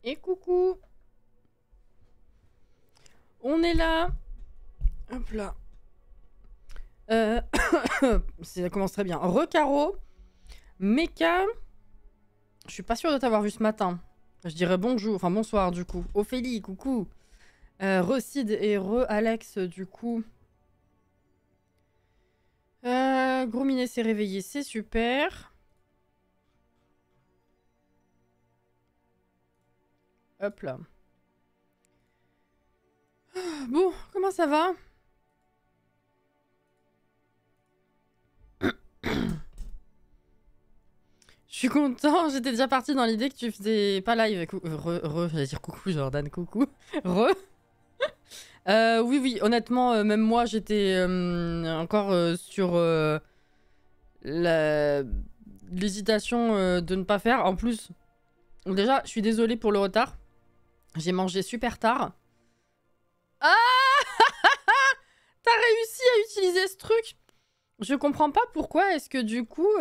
Et coucou. On est là. Hop là. Ça commence très bien. Recaro. Mecha. Je suis pas sûre de t'avoir vu ce matin. Je dirais bonjour, enfin bonsoir du coup. Ophélie, coucou. Recide et Alex du coup. Gros Minet s'est réveillé, c'est super. Hop là. Bon, comment ça va? Je suis content, j'étais déjà partie dans l'idée que tu faisais pas live. J'allais dire coucou Jordan, coucou. Oui, honnêtement, même moi j'étais encore sur l'hésitation de ne pas faire. En plus, déjà, je suis désolée pour le retard. J'ai mangé super tard. Ah T'as réussi à utiliser ce truc? Je comprends pas pourquoi est-ce que du coup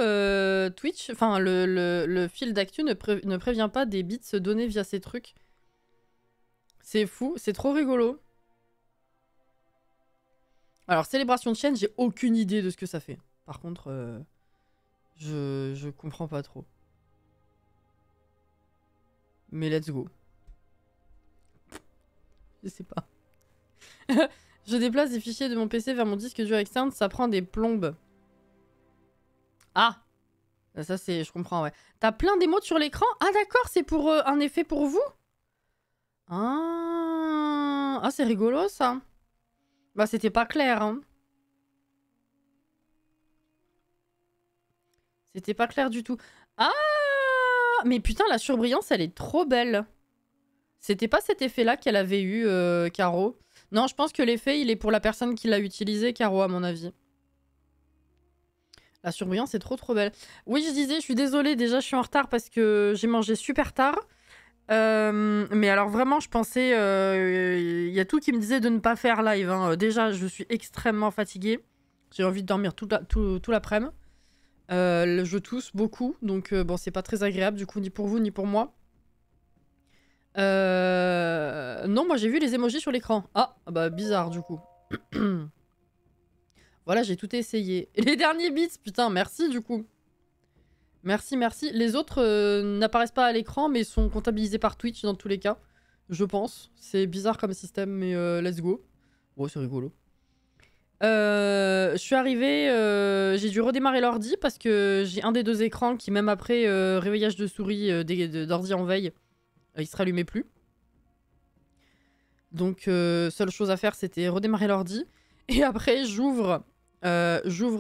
Twitch, enfin le fil d'actu ne prévient pas des bits donnés via ces trucs. C'est fou, c'est trop rigolo. Alors célébration de chaîne, j'ai aucune idée de ce que ça fait. Par contre, je comprends pas trop. Mais let's go. Je sais pas. Je déplace des fichiers de mon PC vers mon disque dur externe, ça prend des plombes. Ah! Ça c'est... je comprends, ouais. T'as plein d'émotes sur l'écran? Ah d'accord, c'est pour un effet pour vous? Ah, c'est rigolo ça. Bah c'était pas clair, hein. C'était pas clair du tout. Ah! Mais putain, la surbrillance, elle est trop belle. C'était pas cet effet-là qu'elle avait eu, Caro. Non, je pense que l'effet, il est pour la personne qui l'a utilisé, Caro, à mon avis. La surbrillance est trop belle. Oui, je disais, je suis désolée, déjà, je suis en retard parce que j'ai mangé super tard. Mais alors, vraiment, je pensais... Il y a tout qui me disait de ne pas faire live. Hein. Déjà, je suis extrêmement fatiguée. J'ai envie de dormir tout l'après-midi. Je tousse beaucoup, donc bon, c'est pas très agréable, du coup, ni pour vous, ni pour moi. Non, moi j'ai vu les emojis sur l'écran. Ah, bah bizarre du coup. Voilà, j'ai tout essayé. Et les derniers bits, putain, merci du coup. Merci. Les autres n'apparaissent pas à l'écran, mais sont comptabilisés par Twitch dans tous les cas. Je pense. C'est bizarre comme système, mais let's go. Bon, c'est rigolo. Je suis arrivée, j'ai dû redémarrer l'ordi parce que j'ai un des deux écrans qui, même après réveillage de souris d'ordi en veille, il se rallumait plus. Donc, seule chose à faire, c'était redémarrer l'ordi. Et après, j'ouvre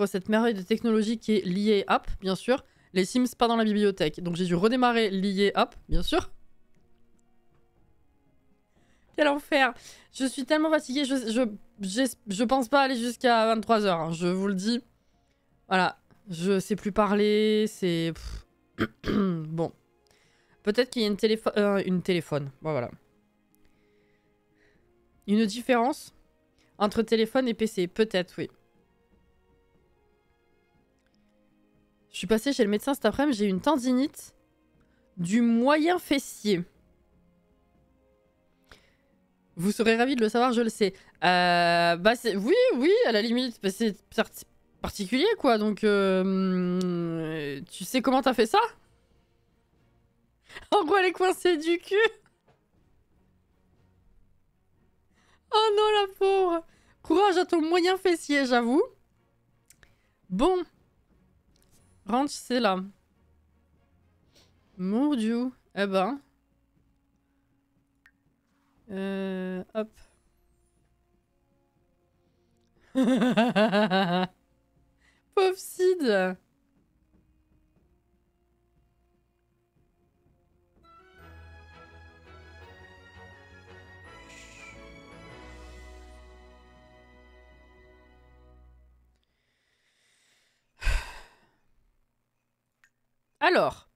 cette merveille de technologie qui est l'IA App, bien sûr. Les Sims, pas dans la bibliothèque. Donc, j'ai dû redémarrer l'IA App, bien sûr. Quel enfer! Je suis tellement fatiguée, je pense pas aller jusqu'à 23h, hein, je vous le dis. Voilà, je sais plus parler, c'est... Bon. Peut-être qu'il y a une téléphone, bon, voilà. Une différence entre téléphone et PC, peut-être, oui. Je suis passée chez le médecin cet après-midi, j'ai une tendinite du moyen fessier. Vous serez ravis de le savoir, je le sais. Bah oui, à la limite, bah, c'est particulier, quoi. Donc, tu sais comment t'as fait ça? En gros, elle est coincée du cul. Oh non, la pauvre. Courage à ton moyen fessier, j'avoue. Bon. Ranch, c'est là. Mon Dieu. Eh ben. Hop. Pauvre Sid. Alors.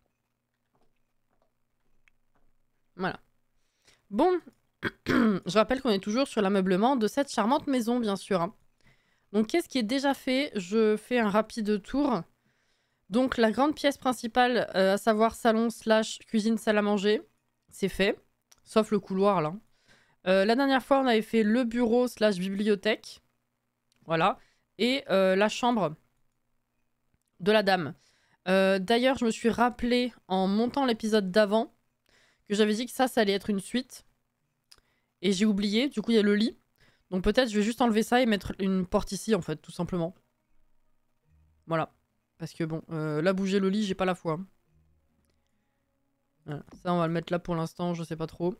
Voilà. Bon. Je rappelle qu'on est toujours sur l'ameublement de cette charmante maison, bien sûr. Hein. Donc, qu'est-ce qui est déjà fait? Je fais un rapide tour. Donc, la grande pièce principale, à savoir salon / cuisine, salle à manger, c'est fait. Sauf le couloir, là. La dernière fois, on avait fait le bureau / bibliothèque. Voilà. Et la chambre de la dame. D'ailleurs, je me suis rappelé en montant l'épisode d'avant que j'avais dit que ça allait être une suite. Et j'ai oublié. Du coup, il y a le lit. Donc peut-être je vais juste enlever ça et mettre une porte ici, en fait, tout simplement. Voilà. Parce que bon, là, bouger le lit, j'ai pas la foi. Voilà. Ça, on va le mettre là pour l'instant, je sais pas trop.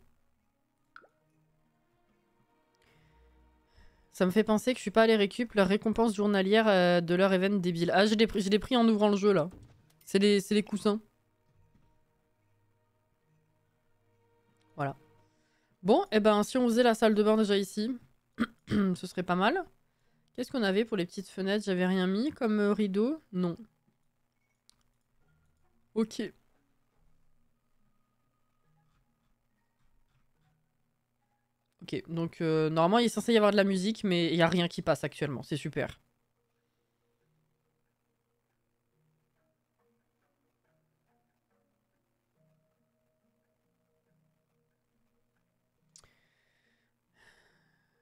Ça me fait penser que je suis pas allé récup leur récompense journalière de leur event débile. Ah, je l'ai pris en ouvrant le jeu, là. C'est les coussins. Voilà. Bon, et ben, si on faisait la salle de bain déjà ici, ce serait pas mal. Qu'est-ce qu'on avait pour les petites fenêtres? J'avais rien mis comme rideau? Non. Ok. Ok, donc normalement il est censé y avoir de la musique, mais il n'y a rien qui passe actuellement, c'est super.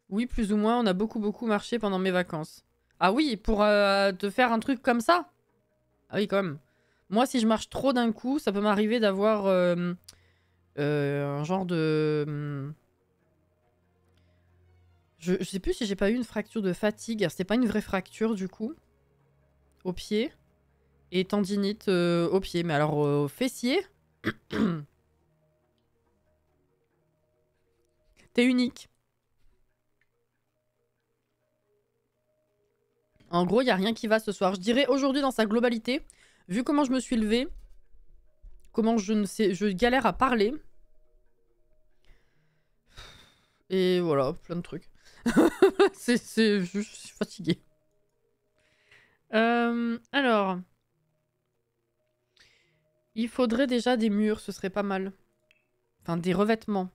Oui, plus ou moins, on a beaucoup marché pendant mes vacances. Ah oui, pour te faire un truc comme ça? Ah oui, quand même. Moi, si je marche trop d'un coup, ça peut m'arriver d'avoir un genre de... Je sais plus si j'ai pas eu une fracture de fatigue. C'était pas une vraie fracture, du coup. Au pied. Et tendinite au pied. Mais alors, au fessier... T'es unique. En gros, il n'y a rien qui va ce soir. Je dirais aujourd'hui dans sa globalité, vu comment je me suis levée, comment je galère à parler. Et voilà, plein de trucs. Je suis fatiguée. Alors, il faudrait déjà des murs, ce serait pas mal. Enfin, des revêtements.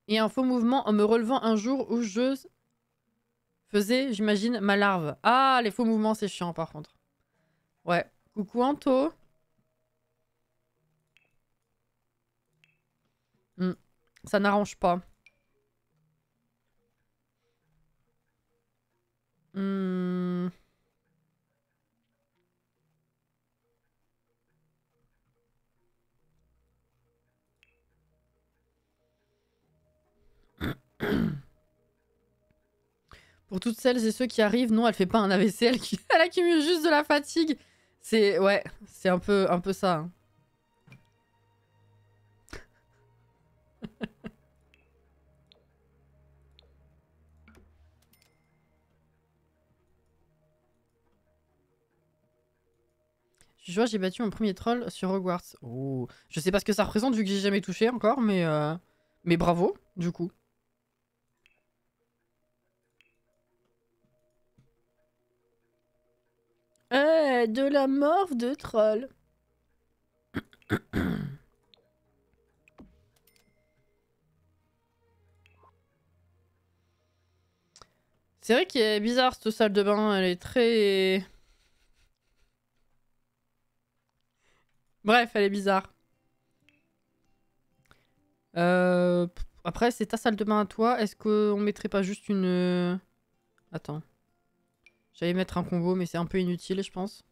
Et un faux mouvement en me relevant un jour où je faisais, j'imagine, ma larve. Ah, les faux mouvements, c'est chiant par contre. Ouais. Coucou Anto. Ça n'arrange pas. Hmm. Pour toutes celles et ceux qui arrivent, non, elle fait pas un AVC, elle accumule juste de la fatigue. C'est... Ouais, c'est un peu ça. Hein. Je vois, j'ai battu mon premier troll sur Hogwarts. Oh. Je sais pas ce que ça représente vu que j'ai jamais touché encore, mais bravo, du coup. De la morve de troll. C'est vrai qu'il est bizarre cette salle de bain, elle est très... Bref, elle est bizarre. Après, c'est ta salle de bain à toi. Est-ce qu'on mettrait pas juste une... Attends. J'allais mettre un combo, mais c'est un peu inutile, je pense.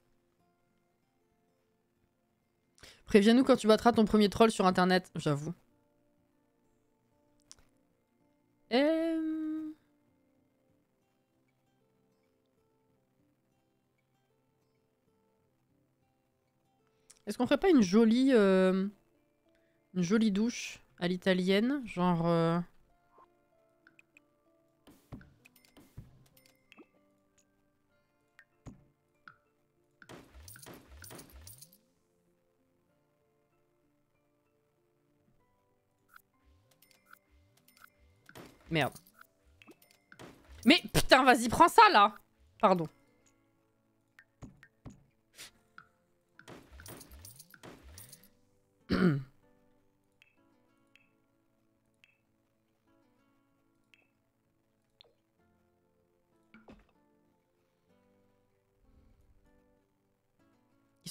Préviens-nous quand tu battras ton premier troll sur internet, j'avoue. Est-ce qu'on ferait pas une jolie douche à l'italienne, genre... Merde. Mais putain, vas-y, prends ça là. Pardon.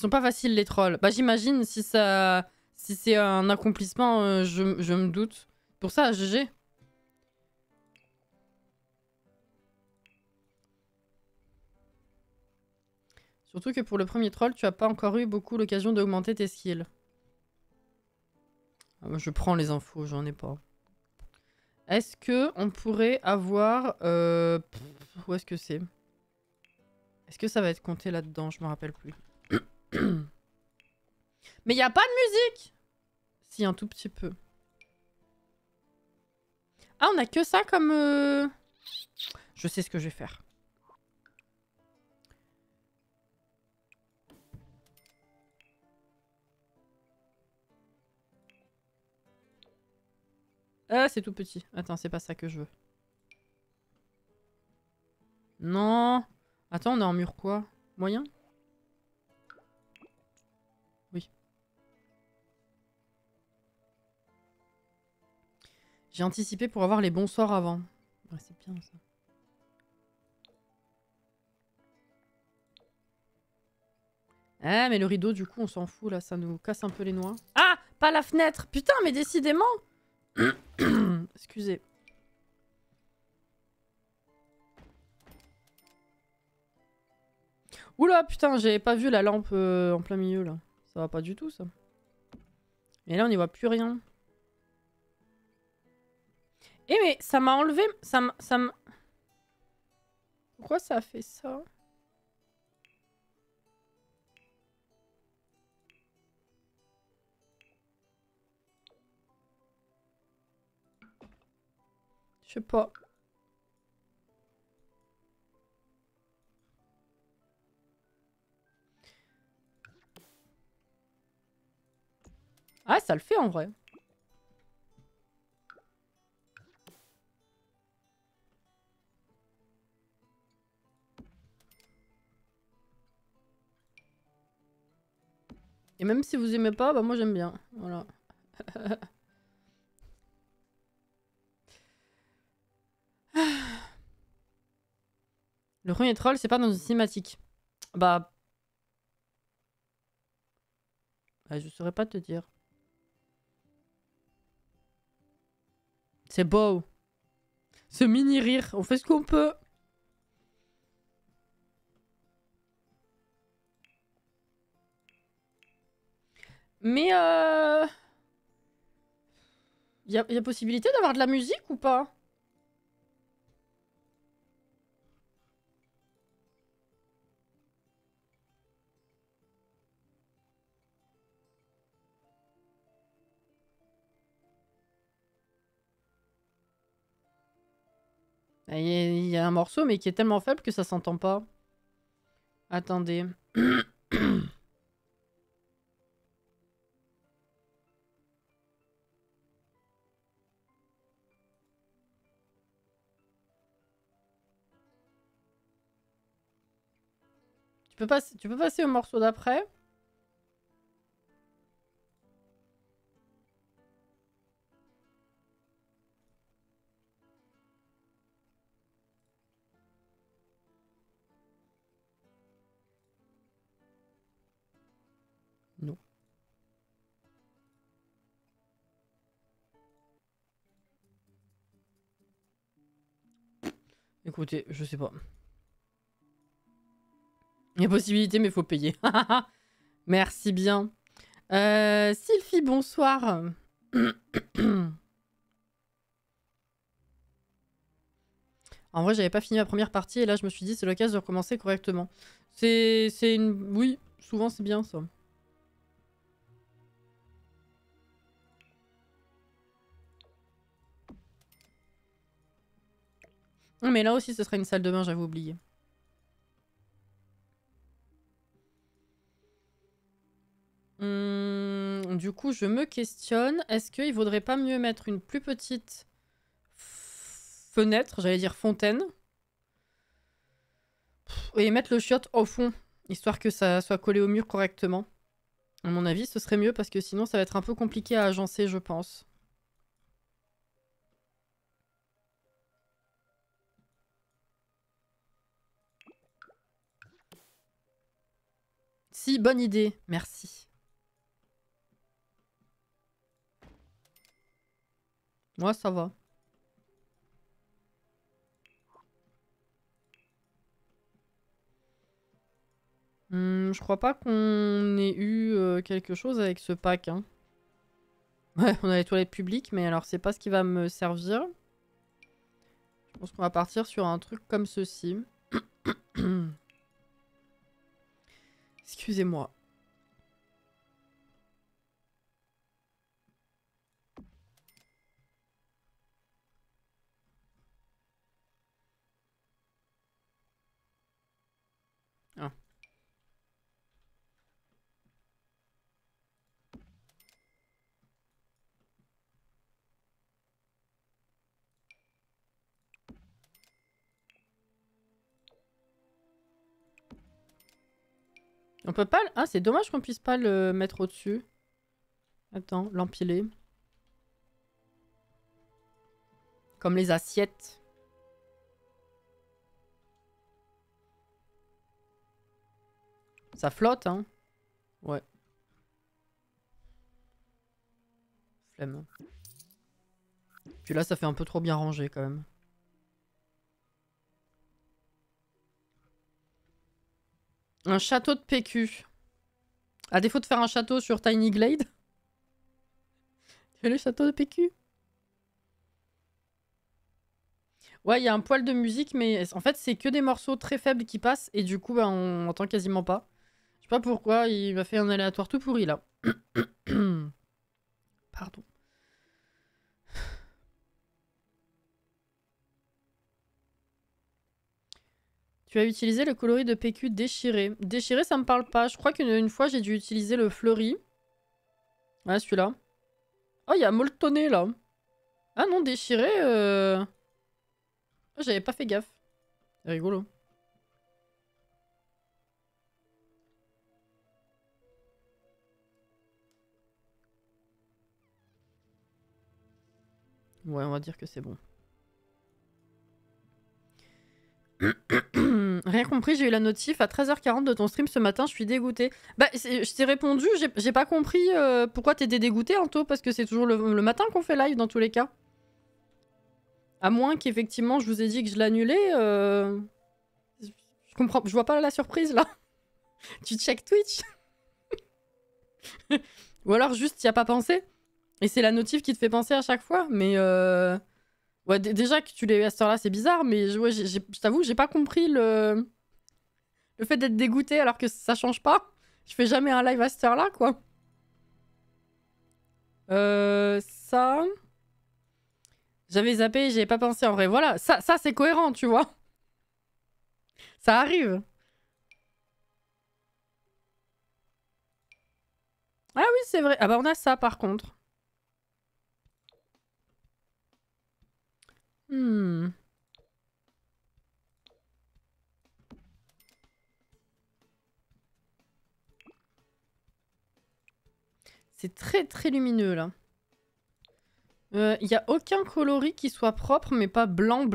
sont pas faciles les trolls. Bah j'imagine si ça... Si c'est un accomplissement, je me doute. Pour ça, GG. Surtout que pour le premier troll, tu as pas encore eu beaucoup l'occasion d'augmenter tes skills. Ah, moi, je prends les infos, j'en ai pas. Est-ce que on pourrait avoir... où est-ce que c'est? Est-ce que ça va être compté là-dedans? Je me rappelle plus. Mais y a pas de musique! Si, un tout petit peu. Ah, on a que ça comme... Je sais ce que je vais faire. Ah, c'est tout petit. Attends, c'est pas ça que je veux. Non. Attends, on est en mur quoi? Moyen? Oui. J'ai anticipé pour avoir les bons sorts avant. Ouais, c'est bien ça. Ah, mais le rideau, du coup, on s'en fout, là. Ça nous casse un peu les noix. Ah! Pas la fenêtre! Putain, mais décidément! Excusez. Oula, putain, j'avais pas vu la lampe en plein milieu, là. Ça va pas du tout, ça. Et là, on n'y voit plus rien. Eh, mais ça m'a enlevé... Ça m'a... Pourquoi ça a fait ça? Je sais pas. Ah, ça le fait, en vrai. Et même si vous aimez pas, bah moi j'aime bien. Voilà. Le premier troll, c'est pas dans une cinématique. Bah... je saurais pas te dire. C'est beau. Ce mini rire, on fait ce qu'on peut. Mais y a possibilité d'avoir de la musique ou pas? Il y a un morceau mais qui est tellement faible que ça s'entend pas. Attendez. Tu peux passer au morceau d'après? Non. Écoutez, je sais pas. Il y a possibilité mais faut payer. Merci bien. Sylphie, bonsoir. En vrai, j'avais pas fini ma première partie et là, je me suis dit, c'est l'occasion de recommencer correctement. C'est une... Oui, souvent, c'est bien, ça. Mais là aussi, ce sera une salle de bain, j'avais oublié. Du coup, je me questionne. Est-ce qu'il vaudrait pas mieux mettre une plus petite fenêtre, j'allais dire fontaine, et mettre le chiotte au fond, histoire que ça soit collé au mur correctement? À mon avis, ce serait mieux parce que sinon, ça va être un peu compliqué à agencer, je pense. Si, bonne idée. Merci. Moi, ça va. Je crois pas qu'on ait eu quelque chose avec ce pack. Hein. Ouais, on a les toilettes publiques, mais alors c'est pas ce qui va me servir. Je pense qu'on va partir sur un truc comme ceci. Excusez-moi. Ah. On peut pas... Ah, c'est dommage qu'on puisse pas le mettre au-dessus. Attends, l'empiler. Comme les assiettes. Ça flotte, hein. Ouais. Flemme. Puis là, ça fait un peu trop bien rangé, quand même. Un château de PQ. À défaut de faire un château sur Tiny Glade. Tu fais le château de PQ. Ouais, il y a un poil de musique, mais en fait, c'est que des morceaux très faibles qui passent, et du coup, bah, on entend quasiment pas. Je sais pas pourquoi, il m'a fait un aléatoire tout pourri, là. Pardon. Tu as utilisé le coloris de PQ déchiré. Déchiré, ça me parle pas. Je crois qu'une fois, j'ai dû utiliser le fleuri. Ouais, celui-là. Oh, il y a molletonné, là. Ah non, déchiré... Oh, j'avais pas fait gaffe. C'est rigolo. Ouais, on va dire que c'est bon. Rien compris, j'ai eu la notif à 13h40 de ton stream ce matin, je suis dégoûtée. Bah, je t'ai répondu, j'ai pas compris pourquoi t'étais dégoûtée, Anto, parce que c'est toujours le matin qu'on fait live dans tous les cas. À moins qu'effectivement je vous ai dit que je l'annulais. Je comprends, je vois pas la surprise là. Tu check Twitch. Ou alors juste t'y as pas pensé. Et c'est la notif qui te fait penser à chaque fois, mais ouais, déjà que tu l'aies à cette heure-là, c'est bizarre, mais ouais, je t'avoue, j'ai pas compris le fait d'être dégoûté alors que ça change pas. Je fais jamais un live à cette heure-là, quoi. Ça... J'avais zappé, j'avais pas pensé en vrai. Voilà, ça c'est cohérent, tu vois. Ça arrive. Ah oui, c'est vrai. Ah bah on a ça, par contre. C'est très très lumineux, là. Y a aucun coloris qui soit propre, mais pas blanc.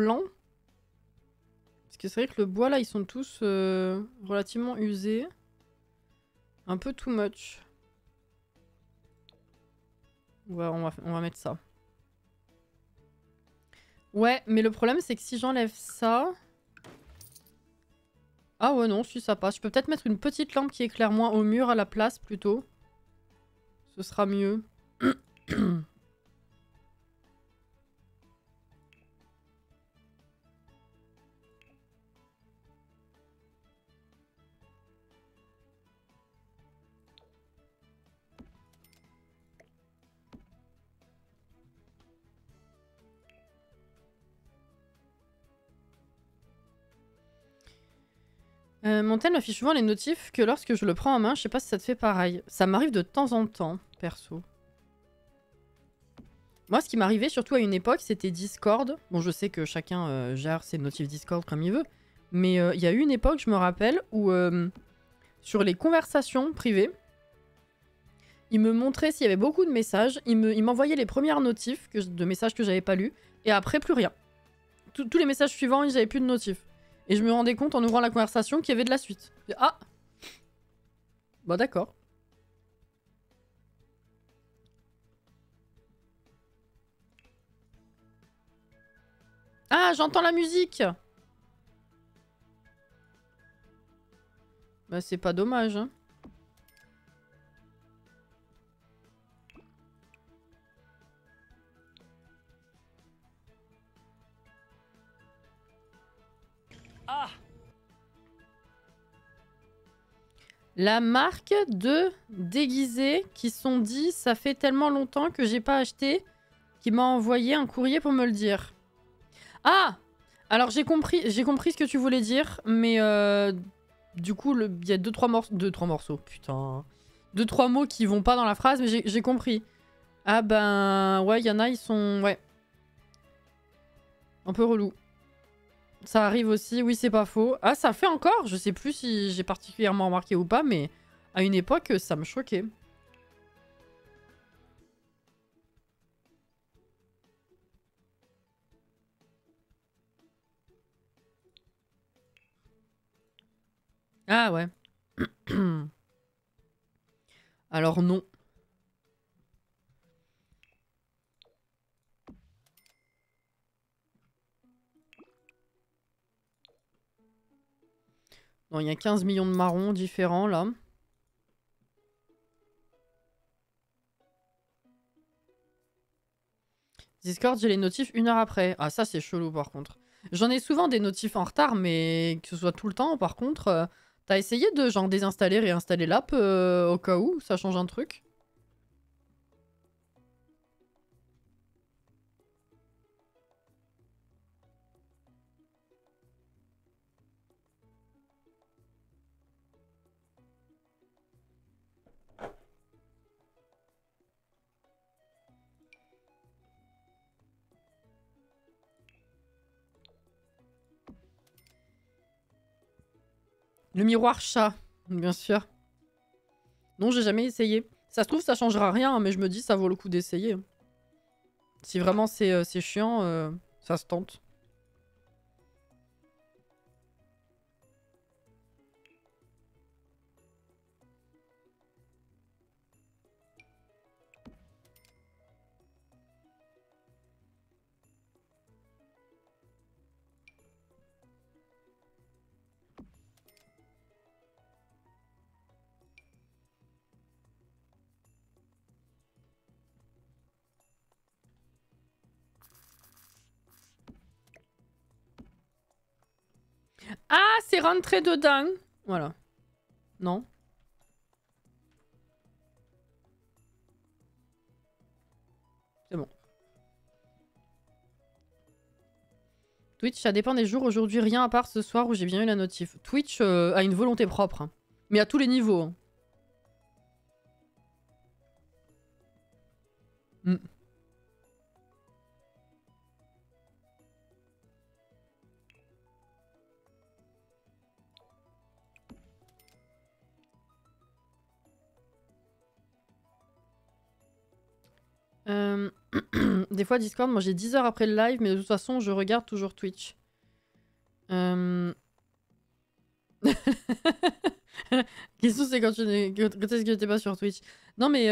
Parce que c'est vrai que le bois, là, ils sont tous relativement usés. Un peu too much. Ouais, on va mettre ça. Ouais, mais le problème, c'est que si j'enlève ça... Ah ouais, non, si ça passe. Je peux peut-être mettre une petite lampe qui éclaire moins au mur à la place, plutôt. Ce sera mieux. Mon tel m'affiche souvent les notifs que lorsque je le prends en main, je sais pas si ça te fait pareil. Ça m'arrive de temps en temps, perso. Moi, ce qui m'arrivait surtout à une époque, c'était Discord. Bon, je sais que chacun gère ses notifs Discord comme il veut. Mais il y a eu une époque, je me rappelle, où sur les conversations privées, il me montrait s'il y avait beaucoup de messages. Il m'envoyait les premières notifs de messages que j'avais pas lus. Et après, plus rien. Tous les messages suivants, j'avais plus de notifs. Et je me rendais compte en ouvrant la conversation qu'il y avait de la suite. Ah! Bah d'accord. Ah, j'entends la musique. Bah c'est pas dommage, hein. Ah! La marque de déguisés qui sont dit ça fait tellement longtemps que j'ai pas acheté, qui m'a envoyé un courrier pour me le dire. Ah! Alors j'ai compris ce que tu voulais dire, mais du coup il y a 2-3 morceaux, putain. 2-3 mots qui vont pas dans la phrase, mais j'ai compris. Ah ben ouais, il y en a, ils sont ouais. Un peu relou. Ça arrive aussi, oui c'est pas faux. Ah ça fait encore, je sais plus si j'ai particulièrement remarqué ou pas, mais à une époque ça me choquait. Ah ouais. Alors non. Non, il y a 15 millions de marrons différents là. Discord, j'ai les notifs 1 heure après. Ah ça c'est chelou par contre. J'en ai souvent des notifs en retard, mais que ce soit tout le temps par contre. T'as essayé de genre désinstaller, réinstaller l'app au cas où ça change un truc? Le miroir chat, bien sûr. Non, j'ai jamais essayé. Ça se trouve, ça changera rien, hein, mais je me dis, ça vaut le coup d'essayer. Si vraiment c'est chiant, ça se tente. Ah, c'est rentré dedans. Voilà. Non. C'est bon. Twitch, ça dépend des jours. Aujourd'hui, rien à part ce soir où j'ai bien eu la notif. Twitch a une volonté propre. Hein. Mais à tous les niveaux. Hein. Mm. Des fois, Discord, moi j'ai 10 heures après le live, mais de toute façon, je regarde toujours Twitch. Question, c'est quand est-ce que t'es pas sur Twitch? Non, mais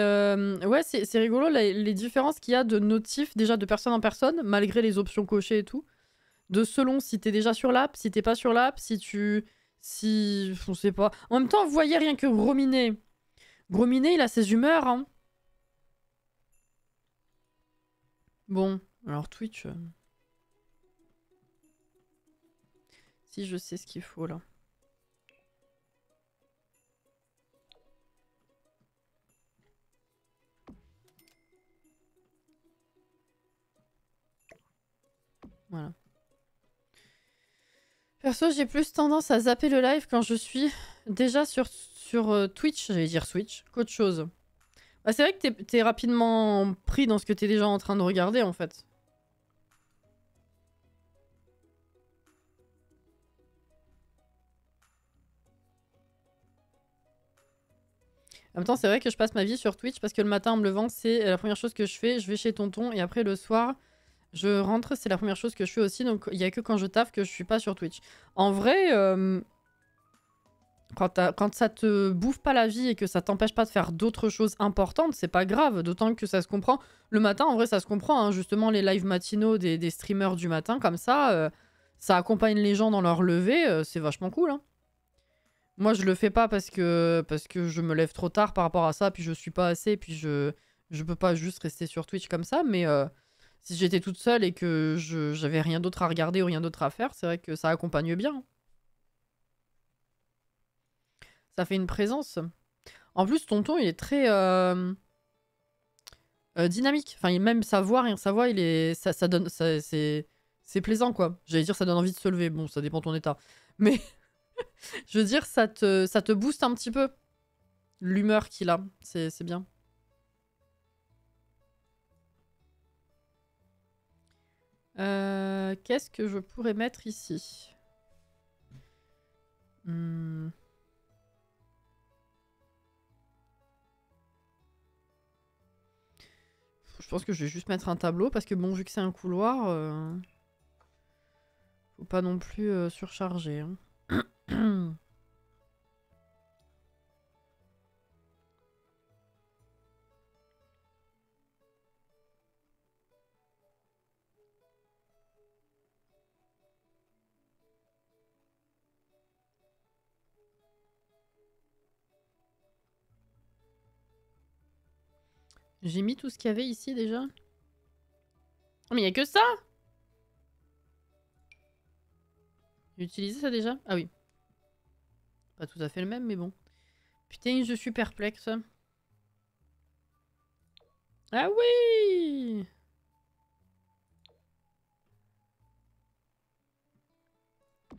ouais, c'est rigolo les différences qu'il y a de notifs, déjà de personne en personne, malgré les options cochées et tout. De selon si t'es déjà sur l'app, si t'es pas sur l'app, si tu. Si. On sait pas. En même temps, vous voyez rien que Grominet. Grominet, il a ses humeurs, hein. Bon, alors Twitch. Si je sais ce qu'il faut là. Voilà. Perso, j'ai plus tendance à zapper le live quand je suis déjà sur Twitch, j'allais dire Switch, qu'autre chose. Bah, c'est vrai que t'es rapidement pris dans ce que t'es déjà en train de regarder en fait. En même temps, c'est vrai que je passe ma vie sur Twitch parce que le matin en me levant, c'est la première chose que je fais. Je vais chez tonton et après le soir, je rentre, c'est la première chose que je fais aussi. Donc il y a que quand je taffe que je suis pas sur Twitch. En vrai, Quand ça te bouffe pas la vie et que ça t'empêche pas de faire d'autres choses importantes, c'est pas grave, d'autant que ça se comprend. Le matin, en vrai, ça se comprend, hein, justement, les lives matinaux des streamers du matin, comme ça accompagne les gens dans leur lever, c'est vachement cool, hein. Moi, je le fais pas parce que je me lève trop tard par rapport à ça, puis je suis pas assez, puis je peux pas juste rester sur Twitch comme ça, mais si j'étais toute seule et que j'avais rien d'autre à regarder ou rien d'autre à faire, c'est vrai que ça accompagne bien, hein. Ça fait une présence. En plus, tonton, il est très dynamique. Enfin, même sa voix, rien que sa voix, il est, ça donne, c'est plaisant, quoi. J'allais dire, ça donne envie de se lever. Bon, ça dépend de ton état. Mais je veux dire, ça te booste un petit peu l'humeur qu'il a. C'est bien. Qu'est-ce que je pourrais mettre ici? Je pense que je vais juste mettre un tableau parce que bon, vu que c'est un couloir, faut pas non plus surcharger, hein. J'ai mis tout ce qu'il y avait ici déjà. Oh mais il y a que ça! J'ai utilisé ça déjà? Ah oui. Pas tout à fait le même, mais bon. Putain, je suis perplexe. Ah oui!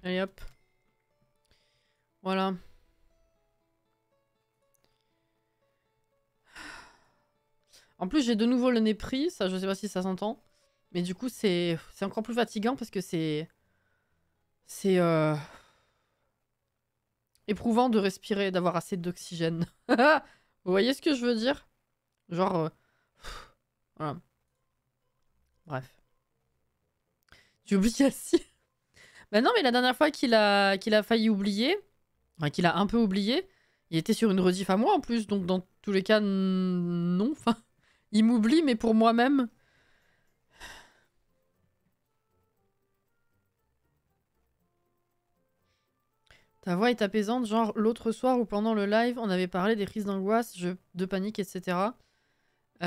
Allez hop. Voilà. En plus, j'ai de nouveau le nez pris. Ça, je sais pas si ça s'entend. Mais du coup, c'est encore plus fatigant parce que c'est éprouvant de respirer, d'avoir assez d'oxygène. Vous voyez ce que je veux dire? Genre... voilà. Bref. J'ai oublié Yassi. Bah non, mais la dernière fois qu'il a failli oublier, enfin qu'il a un peu oublié, il était sur une rediff à moi en plus, donc dans tous les cas, non. Enfin, il m'oublie, mais pour moi-même. Ta voix est apaisante, genre l'autre soir ou pendant le live, on avait parlé des crises d'angoisse, de panique, etc. 2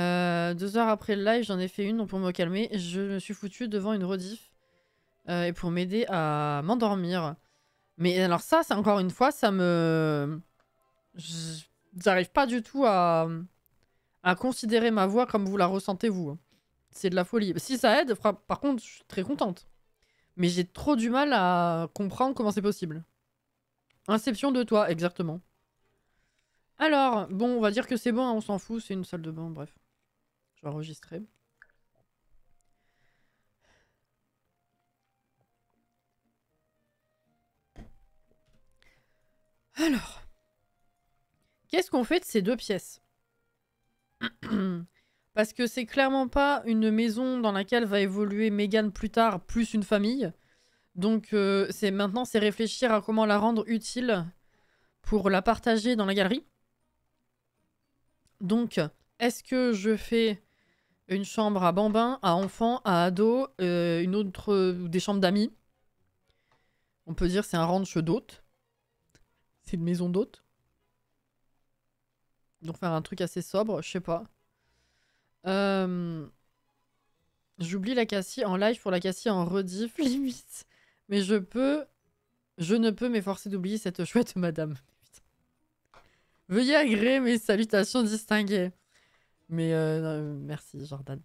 heures après le live, j'en ai fait une pour me calmer. Je me suis foutu devant une rediff et pour m'aider à m'endormir. Mais alors ça, c'est encore une fois, ça me... J'arrive pas du tout à considérer ma voix comme vous la ressentez vous. C'est de la folie. Si ça aide, par contre, je suis très contente. Mais j'ai trop du mal à comprendre comment c'est possible. Inception de toi, exactement. Alors, bon, on va dire que c'est bon, hein, on s'en fout, c'est une salle de bain, bref. Je vais enregistrer. Alors, qu'est-ce qu'on fait de ces 2 pièces? Parce que c'est clairement pas une maison dans laquelle va évoluer Megan plus tard, plus une famille. Donc maintenant, c'est réfléchir à comment la rendre utile pour la partager dans la galerie. Donc, est-ce que je fais une chambre à bambins, à enfants, à ados, une autre, des chambres d'amis? On peut dire c'est un ranch d'hôtes. C'est une maison d'hôtes. Donc faire un truc assez sobre, je sais pas. J'oublie la Cassie en live pour la Cassie en rediff, limite. Mais je ne peux m'efforcer d'oublier cette chouette madame. Putain. Veuillez agréer mes salutations distinguées. Mais merci Jordan.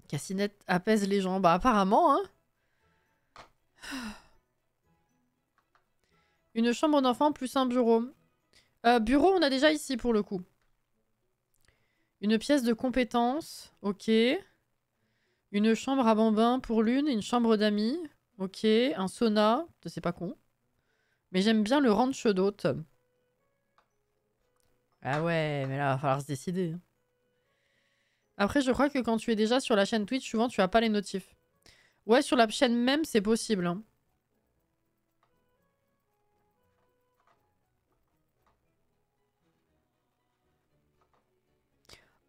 Cassinette apaise les gens. Bah apparemment, hein. Une chambre d'enfant plus un bureau. Bureau, on a déjà ici pour le coup. Une pièce de compétences. Ok. Une chambre à bambins pour l'une. Une chambre d'amis. Ok. Un sauna. C'est pas con. Mais j'aime bien le ranch d'hôtes. Ah ouais, mais là, va falloir se décider. Après, je crois que quand tu es déjà sur la chaîne Twitch, souvent, tu as pas les notifs. Ouais, sur la chaîne même, c'est possible. Hein.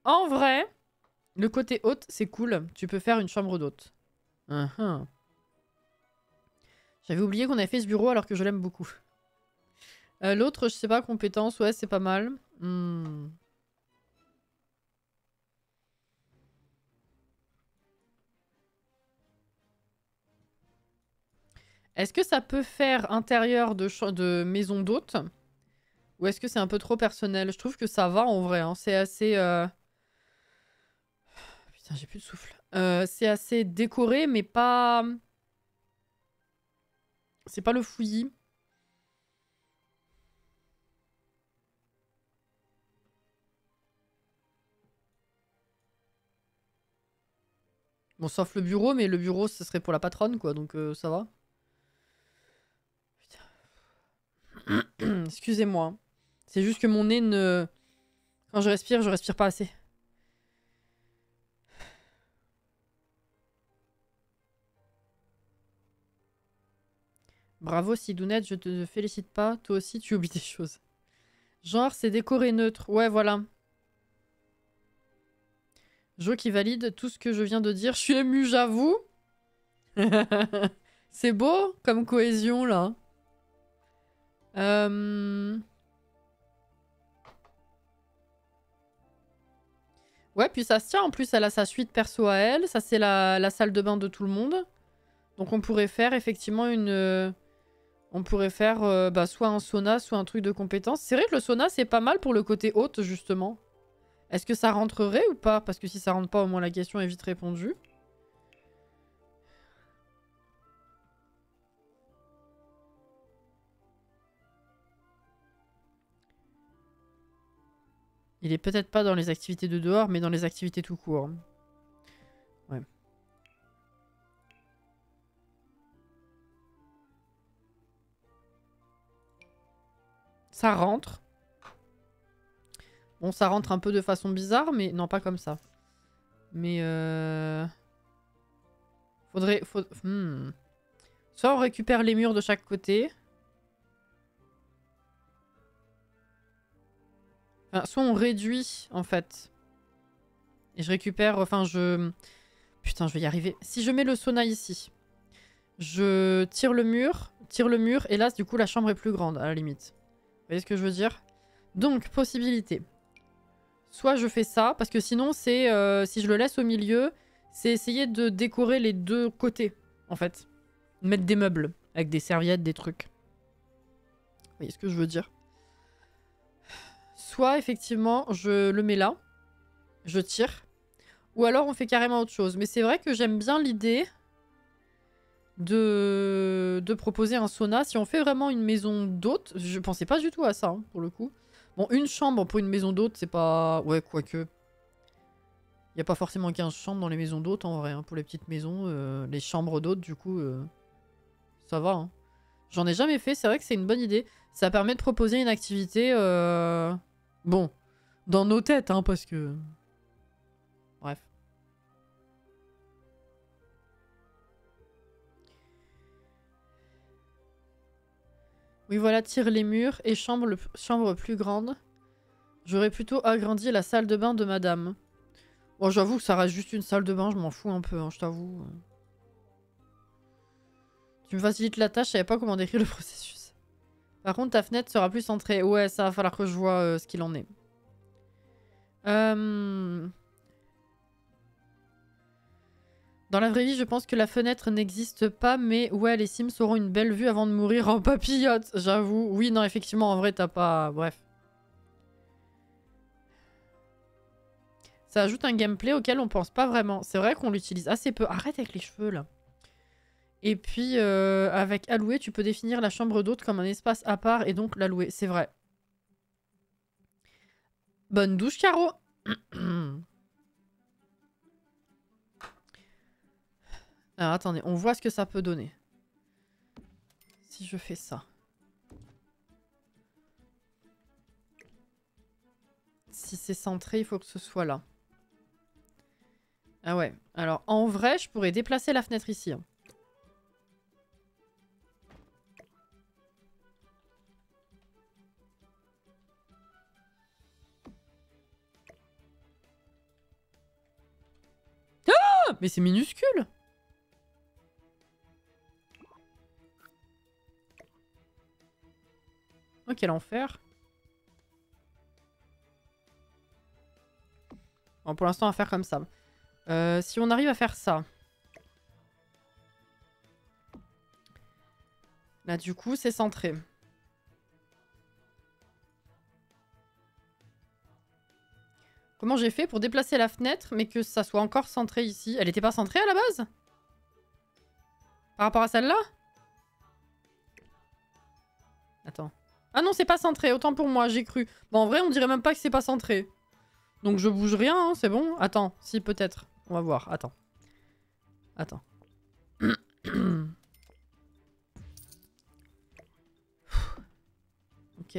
En vrai, le côté hôte, c'est cool. Tu peux faire une chambre d'hôte. J'avais oublié qu'on avait fait ce bureau alors que je l'aime beaucoup. L'autre, je sais pas, compétence, ouais, c'est pas mal. Est-ce que ça peut faire intérieur de maison d'hôte? Ou est-ce que c'est un peu trop personnel? Je trouve que ça va en vrai. Hein. C'est assez... Putain, j'ai plus de souffle. C'est assez décoré, mais pas... C'est pas le fouillis. Bon, sauf le bureau, mais le bureau, ce serait pour la patronne, quoi. Donc, ça va. Excusez-moi. C'est juste que mon nez ne... Quand je respire pas assez. Bravo Sidounette, je te félicite pas. Toi aussi, tu oublies des choses. Genre, c'est décoré neutre. Ouais, voilà. Jo qui valide tout ce que je viens de dire. Je suis émue, j'avoue. C'est beau comme cohésion, là. Ouais, puis ça se tient. En plus, elle a sa suite perso à elle. Ça, c'est la salle de bain de tout le monde. Donc, on pourrait faire effectivement une... On pourrait faire soit un sauna, soit un truc de compétence. C'est vrai que le sauna, c'est pas mal pour le côté haute, justement. Est-ce que ça rentrerait ou pas? Parce que si ça rentre pas, au moins la question est vite répondue. Il est peut-être pas dans les activités de dehors, mais dans les activités tout court. Ouais. Ça rentre. Bon, ça rentre un peu de façon bizarre, mais non, pas comme ça. Mais faudrait... Soit on récupère les murs de chaque côté. Enfin, soit on réduit, en fait. Et je récupère... Enfin, je... Putain, je vais y arriver. Si je mets le sauna ici, je tire le mur, et là, du coup, la chambre est plus grande, à la limite. Vous voyez ce que je veux dire? Donc, possibilité. Soit je fais ça, parce que sinon, c'est si je le laisse au milieu, c'est essayer de décorer les deux côtés, en fait. Mettre des meubles, avec des serviettes, des trucs. Vous voyez ce que je veux dire? Soit, effectivement, je le mets là, je tire, ou alors on fait carrément autre chose. Mais c'est vrai que j'aime bien l'idée de proposer un sauna. Si on fait vraiment une maison d'hôte, je pensais pas du tout à ça, hein, pour le coup. Bon, une chambre pour une maison d'hôte, c'est pas... Ouais, quoique... Il n'y a pas forcément 15 chambres dans les maisons d'hôtes, en vrai. Hein. Pour les petites maisons, les chambres d'hôtes, du coup, ça va. Hein. J'en ai jamais fait, c'est vrai que c'est une bonne idée. Ça permet de proposer une activité... Bon, dans nos têtes, hein, parce que... Bref. Oui, voilà, tire les murs et chambre plus grande. J'aurais plutôt agrandi la salle de bain de madame. Bon, j'avoue que ça reste juste une salle de bain, je m'en fous un peu, hein, je t'avoue. Tu me facilites la tâche, je savais pas comment décrire le processus. Par contre, ta fenêtre sera plus centrée. Ouais, ça va falloir que je vois ce qu'il en est. Dans la vraie vie, je pense que la fenêtre n'existe pas, mais ouais, les Sims auront une belle vue avant de mourir en papillote, j'avoue. Oui, non, effectivement, en vrai, t'as pas... Bref. Ça ajoute un gameplay auquel on pense pas vraiment. C'est vrai qu'on l'utilise assez peu. Arrête avec les cheveux, là. Et puis, avec allouer, tu peux définir la chambre d'hôte comme un espace à part et donc l'allouer. C'est vrai. Bonne douche, Caro. Alors, attendez, on voit ce que ça peut donner. Si je fais ça. Si c'est centré, il faut que ce soit là. Ah ouais. Alors, en vrai, je pourrais déplacer la fenêtre ici. Hein. Mais c'est minuscule. Oh, quel enfer. Bon, pour l'instant, on va faire comme ça. Si on arrive à faire ça. Là, du coup, c'est centré. Comment j'ai fait pour déplacer la fenêtre, mais que ça soit encore centré ici? Elle était pas centrée à la base? Par rapport à celle-là? Attends. Ah non, c'est pas centré, autant pour moi, j'ai cru. Bon, en vrai, on dirait même pas que c'est pas centré. Donc je bouge rien, hein, c'est bon? Attends, si, peut-être. On va voir, attends. Attends. Ok.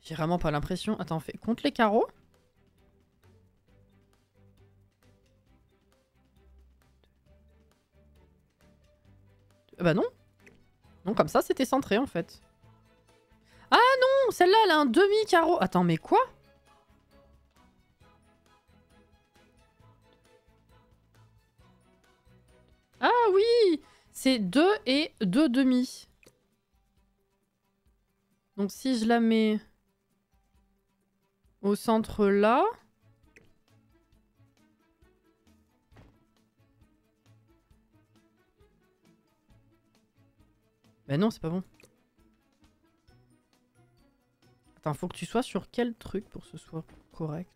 J'ai vraiment pas l'impression... Attends, fais... compte les carreaux? Bah non. Non, comme ça, c'était centré, en fait. Ah non, celle-là, elle a un demi-carreau. Attends, mais quoi? Ah oui! C'est 2 et 2 demi. Donc si je la mets au centre là... Bah non, c'est pas bon. Attends, faut que tu sois sur quel truc pour que ce soit correct?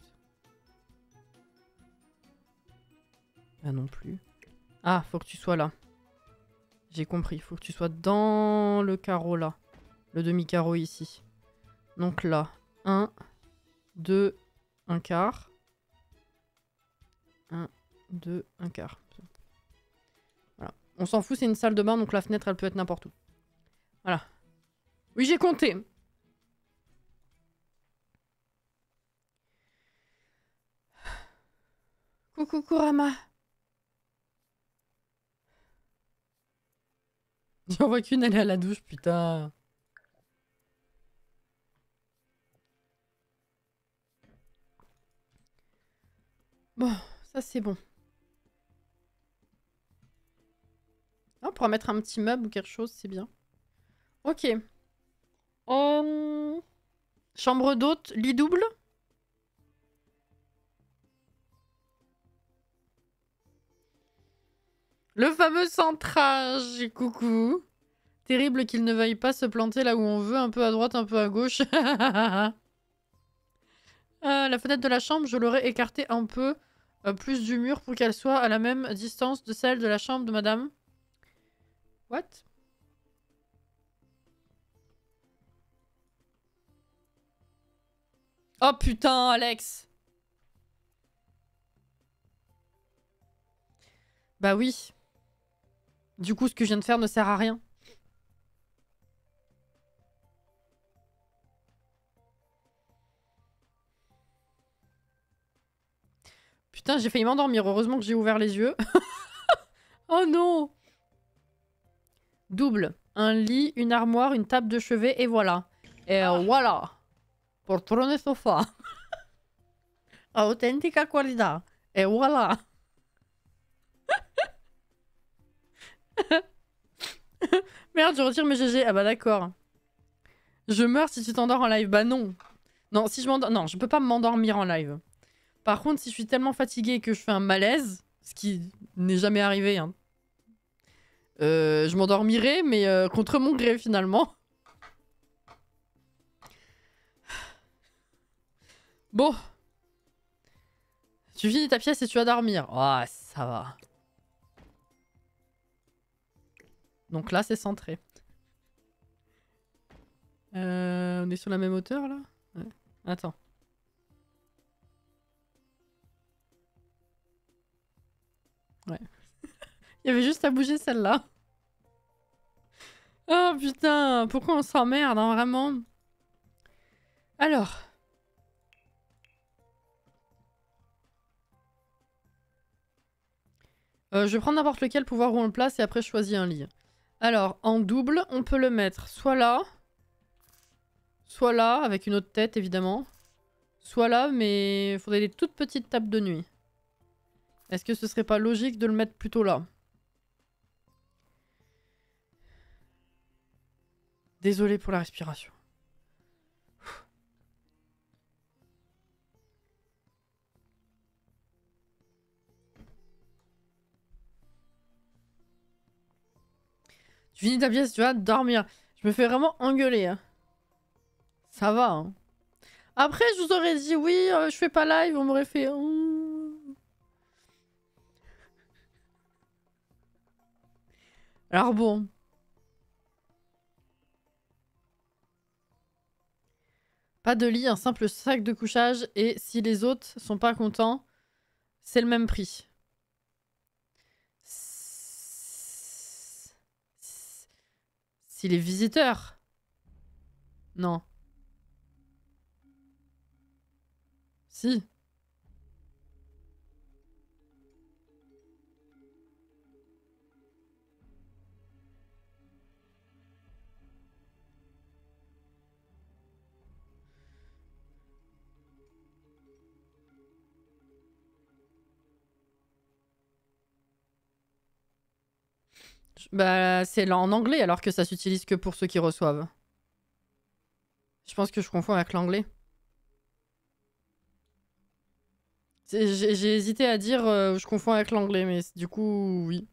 Ah non plus. Ah, faut que tu sois là. J'ai compris, faut que tu sois dans le carreau là. Le demi-carreau ici. Donc là, 1, 2, 1 quart. 1, 2, 1 quart. Voilà. On s'en fout, c'est une salle de bain, donc la fenêtre, elle peut être n'importe où. Voilà. Oui, j'ai compté. Coucou Kurama. J'en vois qu'une, elle est à la douche, putain. Bon, ça c'est bon. Ah, on pourra mettre un petit meuble ou quelque chose, c'est bien. Ok. Chambre d'hôte, lit double. Le fameux centrage, coucou. Terrible qu'il ne veuille pas se planter là où on veut, un peu à droite, un peu à gauche. La fenêtre de la chambre, je l'aurais écartée un peu plus du mur pour qu'elle soit à la même distance de celle de la chambre de madame. What? Oh putain, Alex! Bah oui. Du coup, ce que je viens de faire ne sert à rien. Putain, j'ai failli m'endormir. Heureusement que j'ai ouvert les yeux. Oh non! Double. Un lit, une armoire, une table de chevet et voilà. Et voilà. Poltrone e sofá. Auténtica qualidad. Et voilà. Merde, je retire mes GG. Ah bah d'accord. Je meurs si tu t'endors en live. Bah non. Non, si je m'endors... Non, je peux pas m'endormir en live. Par contre, si je suis tellement fatiguée que je fais un malaise, ce qui n'est jamais arrivé, hein, je m'endormirai, mais contre mon gré finalement. Bon. Tu finis ta pièce et tu vas dormir. Ah, oh, ça va. Donc là, c'est centré. On est sur la même hauteur, là? Ouais. Attends. Ouais. Il y avait juste à bouger celle-là. Oh putain, pourquoi on s'emmerde, hein, vraiment? Alors. Je vais prendre n'importe lequel pour voir où on le place et après je choisis un lit. Alors, en double, on peut le mettre soit là, avec une autre tête, évidemment. Soit là, mais il faudrait des toutes petites tables de nuit. Est-ce que ce serait pas logique de le mettre plutôt là? Désolé pour la respiration. Tu finis ta pièce, tu vas dormir. Je me fais vraiment engueuler. Hein. Ça va. Hein. Après, je vous aurais dit oui, je fais pas live, on m'aurait fait... Alors bon. Pas de lit, un simple sac de couchage. Et si les autres sont pas contents, c'est le même prix. Si les visiteurs... Non. Si. Bah, c'est en anglais alors que ça s'utilise que pour ceux qui reçoivent. Je pense que je confonds avec l'anglais. J'ai hésité à dire je confonds avec l'anglais, mais du coup, oui.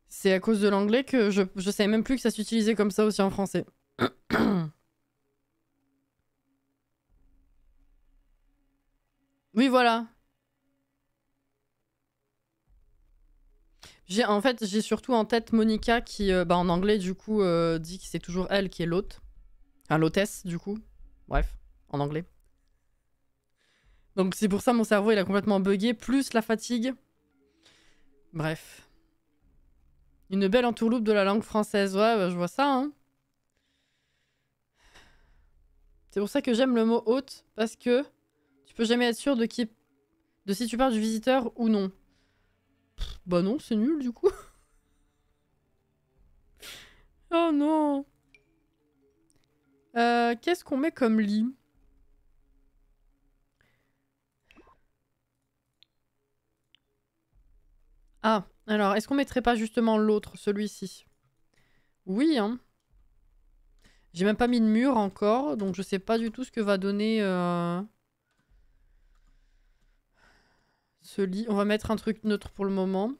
C'est à cause de l'anglais que je savais même plus que ça s'utilisait comme ça aussi en français. Oui, voilà. En fait, j'ai surtout en tête Monica qui, bah, en anglais, du coup, dit que c'est toujours elle qui est l'hôte. Enfin, l'hôtesse, du coup. Bref, en anglais. Donc c'est pour ça mon cerveau, il a complètement bugué, plus la fatigue. Bref. Une belle entourloupe de la langue française. Ouais, bah, je vois ça, hein. C'est pour ça que j'aime le mot hôte, parce que tu peux jamais être sûr de si tu parles du visiteur ou non. Bah non, c'est nul, du coup. Oh non. Qu'est-ce qu'on met comme lit? Ah, alors, est-ce qu'on mettrait pas justement l'autre, celui-ci? Oui, hein. J'ai même pas mis de mur encore, donc je sais pas du tout ce que va donner ce lit. On va mettre un truc neutre pour le moment.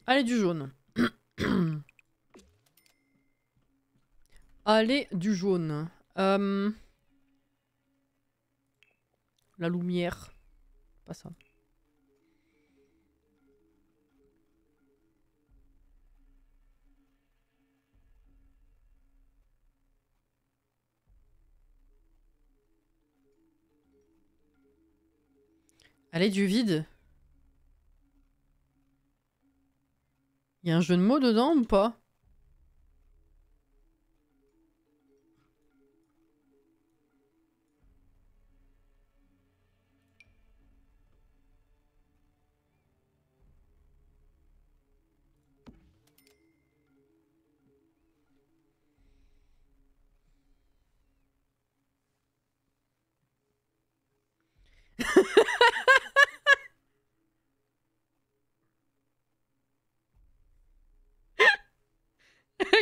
Allez, du jaune. Allez, du jaune. La lumière. Pas ça. Allez, du vide. Il y a un jeu de mots dedans ou pas?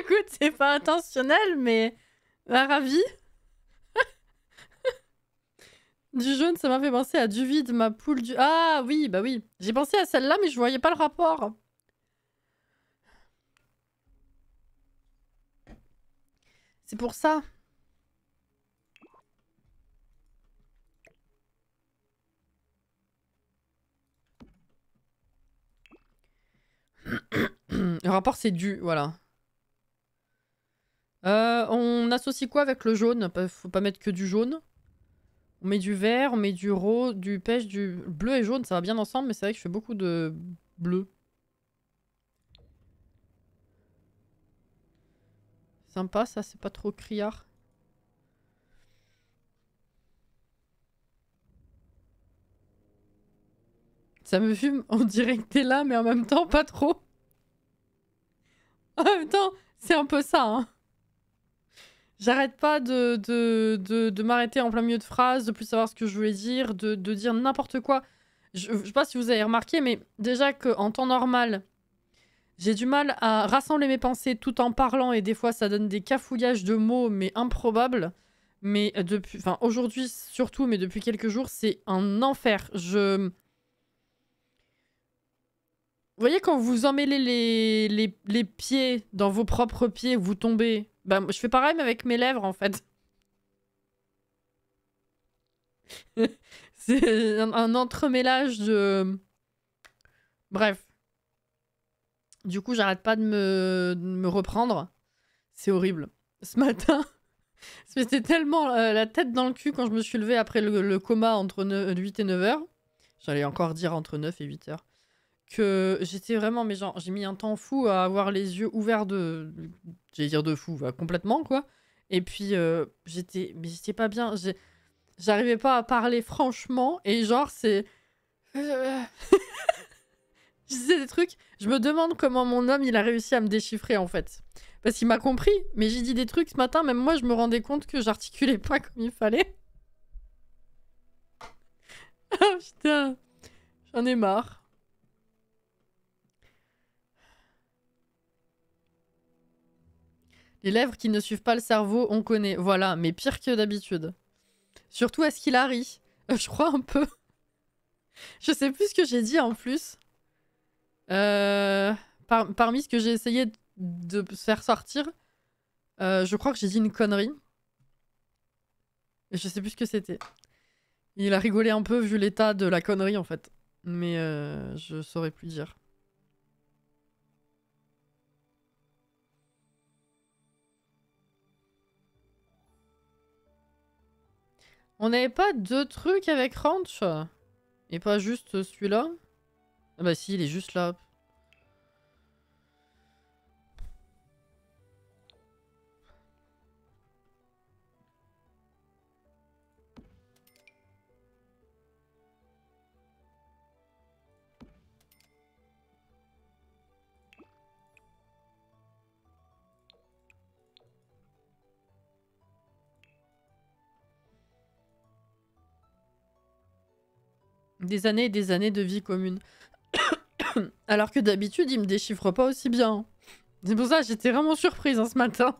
Écoute, c'est pas intentionnel, mais... La ravie. Du jaune, ça m'a fait penser à du vide, ma poule du... Ah oui, bah oui. J'ai pensé à celle-là, mais je voyais pas le rapport. C'est pour ça. Le rapport, c'est du... Voilà. On associe quoi avec le jaune? Faut pas mettre que du jaune. On met du vert, on met du rose, du pêche, du bleu et jaune, ça va bien ensemble, mais c'est vrai que je fais beaucoup de bleu. Sympa, ça, c'est pas trop criard. Ça me fume, on dirait que t'es là, mais en même temps, pas trop. En même temps, c'est un peu ça, hein. J'arrête pas de m'arrêter en plein milieu de phrase, de plus savoir ce que je voulais dire, de dire n'importe quoi. Je sais pas si vous avez remarqué, mais déjà qu'en temps normal, j'ai du mal à rassembler mes pensées tout en parlant et des fois ça donne des cafouillages de mots, mais improbables. Mais depuis, enfin aujourd'hui surtout, mais depuis quelques jours, c'est un enfer. Vous voyez quand vous emmêlez les pieds dans vos propres pieds, vous tombez. Bah, je fais pareil mais avec mes lèvres en fait. C'est un entremêlage de... Bref. Du coup, j'arrête pas de me reprendre. C'est horrible. Ce matin, c'était tellement la tête dans le cul quand je me suis levée après le coma entre 8 et 9 heures. J'allais encore dire entre 9 et 8 heures. Que j'étais vraiment... Mais genre, j'ai mis un temps fou à avoir les yeux ouverts de... J'allais dire de fou, bah, complètement, quoi. Et puis, j'étais pas bien. J'arrivais pas à parler franchement. Et genre, c'est... Je disais des trucs. Je me demande comment mon homme, il a réussi à me déchiffrer, en fait. Parce qu'il m'a compris. Mais j'ai dit des trucs ce matin. Même moi, je me rendais compte que j'articulais pas comme il fallait. Ah, putain. J'en ai marre. Les lèvres qui ne suivent pas le cerveau, on connaît. Voilà, mais pire que d'habitude. Surtout à ce qu'il a ri. Je crois un peu. Je sais plus ce que j'ai dit en plus. Parmi ce que j'ai essayé de faire sortir, je crois que j'ai dit une connerie. Et je sais plus ce que c'était. Il a rigolé un peu vu l'état de la connerie en fait. Mais je saurais plus dire. On n'avait pas deux trucs avec Ranch? Et pas juste celui-là? Ah bah si, il est juste là. Des années et des années de vie commune. Alors que d'habitude, il me déchiffre pas aussi bien. C'est pour ça que j'étais vraiment surprise ce matin.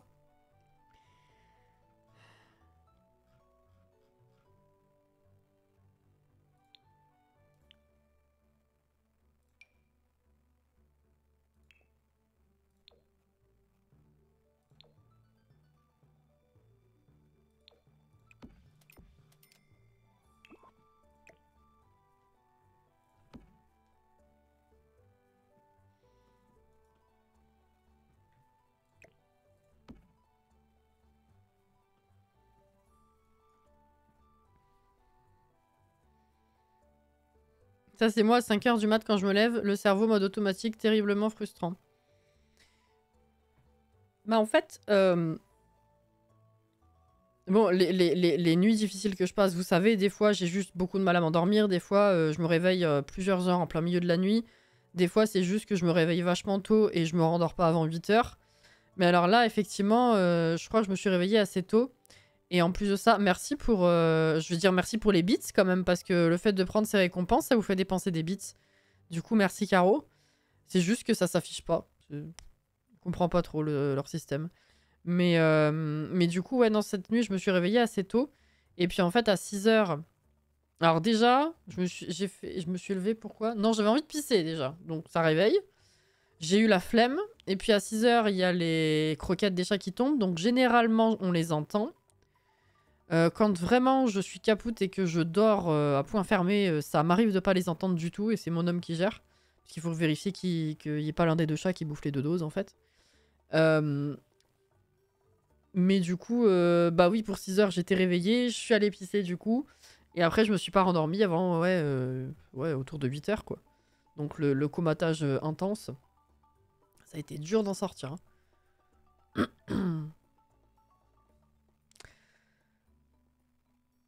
Ça, c'est moi à 5 h du mat quand je me lève. Le cerveau mode automatique, terriblement frustrant. Bah en fait... Bon, les nuits difficiles que je passe, vous savez, des fois j'ai juste beaucoup de mal à m'endormir. Des fois, je me réveille plusieurs heures en plein milieu de la nuit. Des fois, c'est juste que je me réveille vachement tôt et je me rendors pas avant 8 heures. Mais alors là, effectivement, je crois que je me suis réveillée assez tôt. Et en plus de ça, merci pour... je veux dire merci pour les bits quand même, parce que le fait de prendre ces récompenses, ça vous fait dépenser des bits. Du coup, merci Caro. C'est juste que ça s'affiche pas. Je comprends pas trop leur système. Mais du coup, ouais, dans cette nuit, je me suis réveillée assez tôt. Et puis en fait, à 6 heures... Alors déjà, je me suis levée, pourquoi? Non, j'avais envie de pisser déjà. Donc ça réveille. J'ai eu la flemme. Et puis à 6 heures, il y a les croquettes des chats qui tombent. Donc généralement, on les entend. Quand vraiment je suis capoute et que je dors à point fermé, ça m'arrive de pas les entendre du tout. Et c'est mon homme qui gère. Parce qu'il faut vérifier qu'il n'y ait pas l'un des deux chats qui bouffe les deux doses en fait. Mais du coup, bah oui, pour 6 heures, j'étais réveillée, je suis allée pisser du coup. Et après, je me suis pas rendormie avant, ouais, autour de 8 heures, quoi. Donc le comatage intense, ça a été dur d'en sortir. Hein.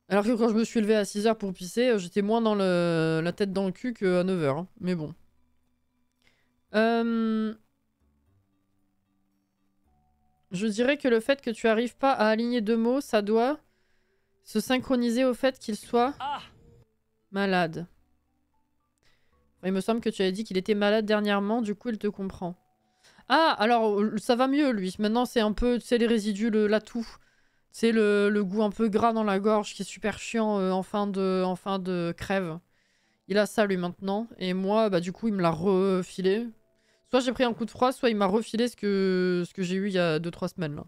Alors que quand je me suis levée à 6 heures pour pisser, j'étais moins dans la tête dans le cul qu'à 9 heures. Hein. Mais bon. Je dirais que le fait que tu arrives pas à aligner 2 mots, ça doit se synchroniser au fait qu'il soit malade. Il me semble que tu avais dit qu'il était malade dernièrement, du coup il te comprend. Ah, alors ça va mieux lui. Maintenant c'est un peu, tu sais, les résidus, l'atout. C'est le goût un peu gras dans la gorge qui est super chiant en fin de crève. Il a ça lui maintenant. Et moi, bah du coup, il me l'a refilé. Soit j'ai pris un coup de froid, soit il m'a refilé ce que j'ai eu il y a 2-3 semaines là.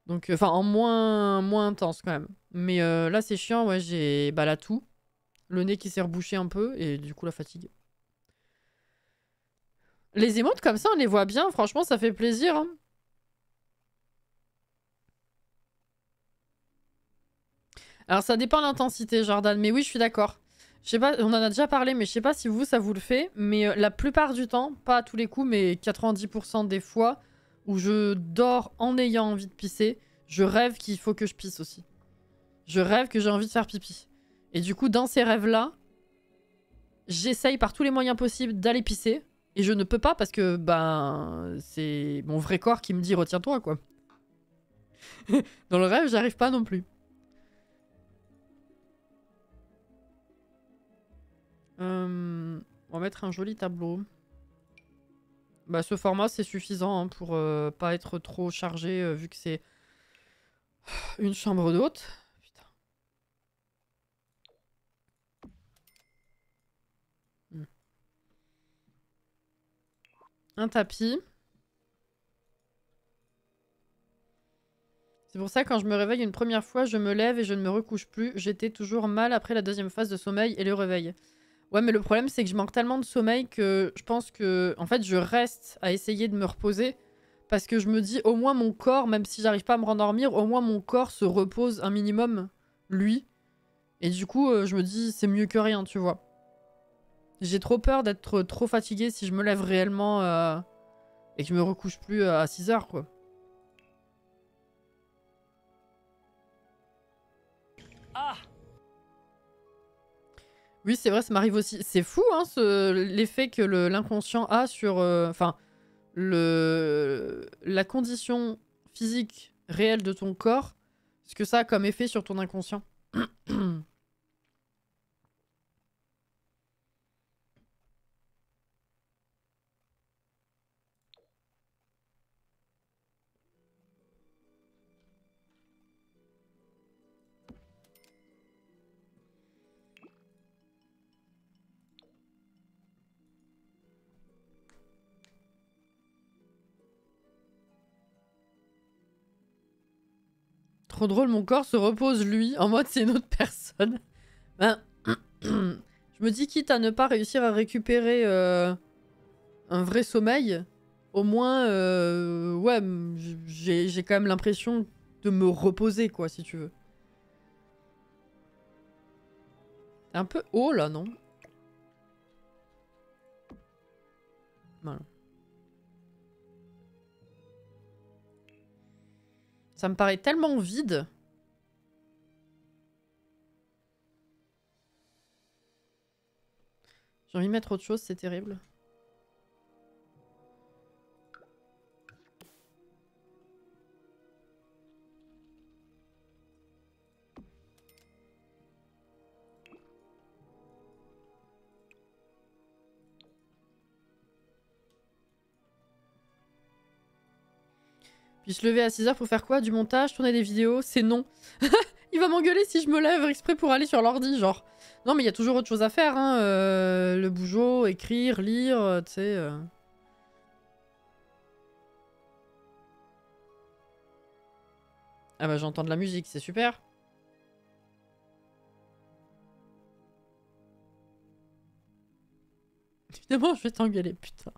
Donc, enfin, en moins intense quand même. Mais là, c'est chiant, ouais, j'ai bah, la toux. Le nez qui s'est rebouché un peu et du coup la fatigue. Les émotes comme ça, on les voit bien. Franchement, ça fait plaisir. Hein. Alors, ça dépend de l'intensité, Jordan. Mais oui, je suis d'accord. Je sais pas, on en a déjà parlé, mais je sais pas si vous, ça vous le fait. Mais la plupart du temps, pas à tous les coups, mais 90% des fois, où je dors en ayant envie de pisser, je rêve qu'il faut que je pisse aussi. Je rêve que j'ai envie de faire pipi. Et du coup, dans ces rêves-là, j'essaye par tous les moyens possibles d'aller pisser. Et je ne peux pas parce que, ben, c'est mon vrai corps qui me dit retiens-toi, quoi. Dans le rêve, j'arrive pas non plus. On va mettre un joli tableau. Bah, ce format, c'est suffisant hein, pour pas être trop chargé vu que c'est une chambre d'hôte. Putain. Un tapis. C'est pour ça quand je me réveille une première fois, je me lève et je ne me recouche plus. J'étais toujours mal après la deuxième phase de sommeil et le réveil. Ouais, mais le problème, c'est que je manque tellement de sommeil que je pense que, en fait, je reste à essayer de me reposer parce que je me dis, au moins mon corps, même si j'arrive pas à me rendormir, au moins mon corps se repose un minimum, lui. Et du coup, je me dis, c'est mieux que rien, tu vois. J'ai trop peur d'être trop fatiguée si je me lève réellement et que je me recouche plus à 6 heures, quoi. Ah! Oui, c'est vrai, ça m'arrive aussi. C'est fou, hein, l'effet que l'inconscient a sur... Enfin, la condition physique réelle de ton corps, ce que ça a comme effet sur ton inconscient. Trop drôle, mon corps se repose, lui, en mode c'est une autre personne. Ben, je me dis, quitte à ne pas réussir à récupérer un vrai sommeil, au moins, ouais, j'ai quand même l'impression de me reposer, quoi, si tu veux. C'est un peu haut, là, non? Voilà. Ça me paraît tellement vide. J'ai envie de mettre autre chose, c'est terrible. Puis se lever à 6 heures pour faire quoi? Du montage, tourner des vidéos? C'est non. Il va m'engueuler si je me lève exprès pour aller sur l'ordi, genre. Non, mais il y a toujours autre chose à faire, hein. Le bougeot, écrire, lire, tu sais. Ah bah j'entends de la musique, c'est super. Évidemment, je vais t'engueuler, putain.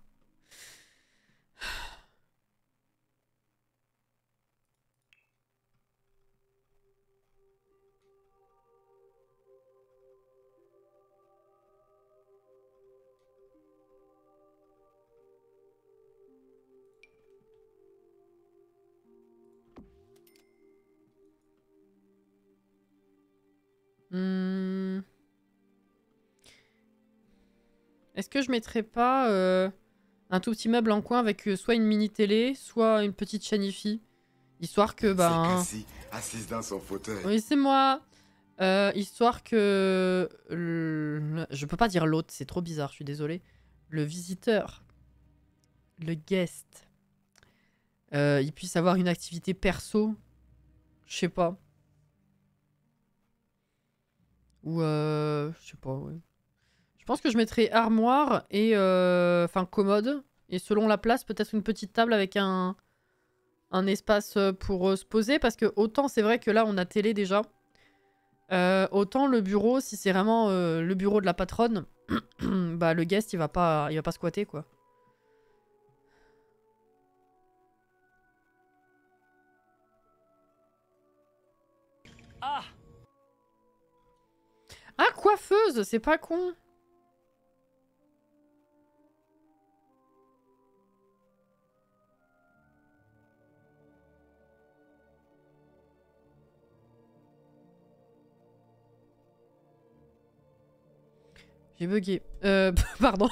Hmm. Est-ce que je mettrais pas un tout petit meuble en coin avec soit une mini télé, soit une petite chaîne hi-fi, histoire que ben. C'est Cassie, assise dans son fauteuil. Oui, c'est moi. Histoire que je peux pas dire l'hôte, c'est trop bizarre, je suis désolée. Le visiteur, le guest, il puisse avoir une activité perso, je sais pas. Ou je sais pas, ouais. Je pense que je mettrais armoire et enfin commode. Et selon la place, peut-être une petite table avec un espace pour se poser. Parce que autant c'est vrai que là on a télé déjà. Autant le bureau, si c'est vraiment le bureau de la patronne, bah le guest il va pas squatter quoi. Ah, coiffeuse, c'est pas con. J'ai bugué. Pardon.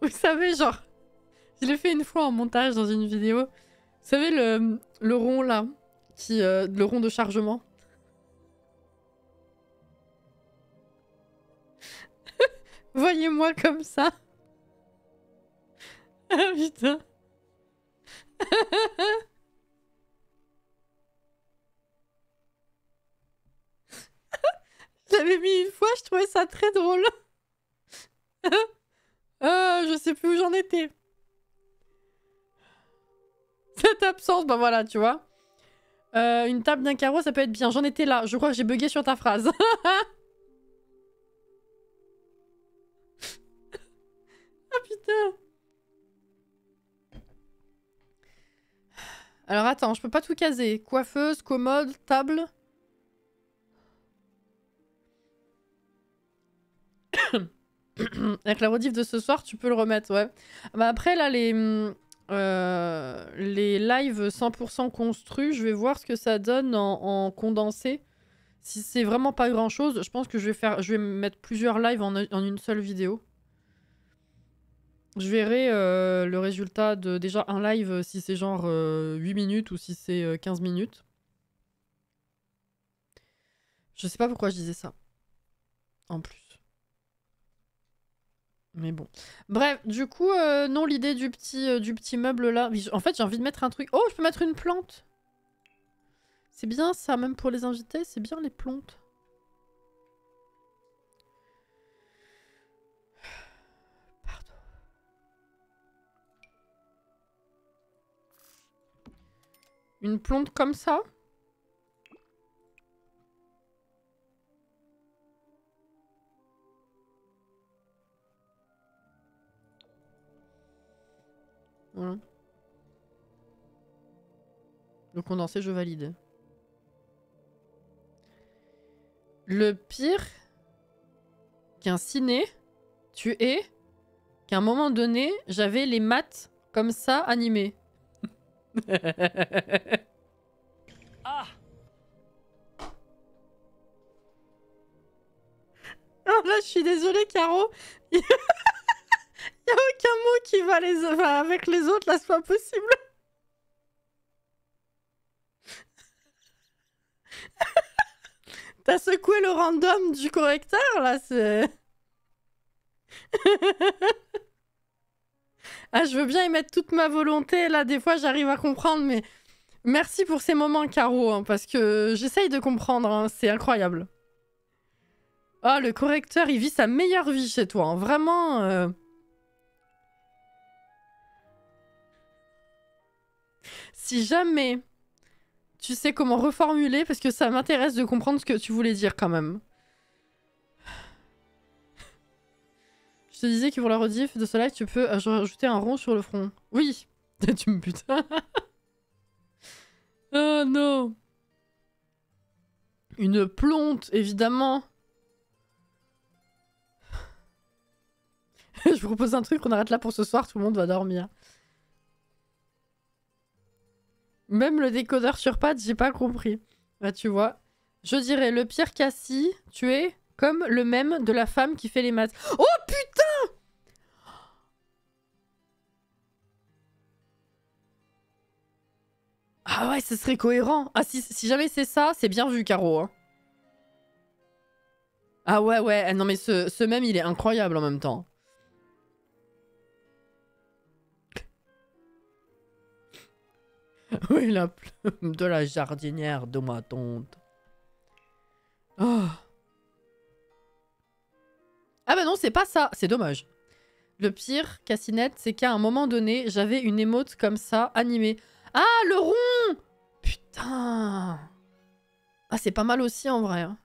Vous savez, genre, je l'ai fait une fois en montage dans une vidéo. Vous savez, le rond là, le rond de chargement. Voyez-moi comme ça. Ah putain. Je l'avais mis une fois, je trouvais ça très drôle. Je sais plus où j'en étais. Cette absence, bah voilà, tu vois. Une table d'un carreau, ça peut être bien. J'en étais là. Je crois que j'ai bugué sur ta phrase. Ah putain. Alors attends, je peux pas tout caser. Coiffeuse, commode, table. Avec la rediff de ce soir, tu peux le remettre, ouais. Bah après, là, les lives 100% construits, je vais voir ce que ça donne en condensé. Si c'est vraiment pas grand-chose, je pense que je vais mettre plusieurs lives en une seule vidéo. Je verrai le résultat de déjà un live si c'est genre 8 minutes ou si c'est 15 minutes. Je sais pas pourquoi je disais ça. En plus. Mais bon. Bref, du coup, non, l'idée du petit meuble là. En fait, j'ai envie de mettre un truc. Oh, je peux mettre une plante. C'est bien ça, même pour les invités, c'est bien les plantes. Pardon. Une plante comme ça? Voilà. Le condensé, je valide. Le pire qu'un ciné, tu es qu'à un moment donné, j'avais les maths comme ça animés. Ah! Alors là, je suis désolée, Caro. Il y a aucun mot qui va avec les autres, là, c'est pas possible. T'as secoué le random du correcteur, là, c'est... Ah, je veux bien y mettre toute ma volonté, là, des fois, j'arrive à comprendre, mais... Merci pour ces moments, Caro, hein, parce que j'essaye de comprendre, hein, c'est incroyable. Ah, le correcteur, il vit sa meilleure vie chez toi, hein, vraiment... Si jamais tu sais comment reformuler, parce que ça m'intéresse de comprendre ce que tu voulais dire quand même. Je te disais que pour la rediff de ce live, tu peux rajouter un rond sur le front. Oui. Tu me butes. Oh non. Une plante, évidemment. Je vous propose un truc, on arrête là pour ce soir, tout le monde va dormir. Même le décodeur sur pattes, j'ai pas compris. Bah tu vois, Je dirais le pire Cassie, tu es comme le même de la femme qui fait les maths. Oh putain! Ah ouais, ce serait cohérent. Ah si jamais c'est ça, c'est bien vu, Caro. Hein. Ah ouais, ouais. Non mais ce même, il est incroyable en même temps. Oui, la plume de la jardinière de ma tante. Oh. Ah bah non, c'est pas ça. C'est dommage. Le pire, Cassinette, c'est qu'à un moment donné, j'avais une émote comme ça, animée. Ah, le rond! Putain! Ah, c'est pas mal aussi, en vrai. Hein.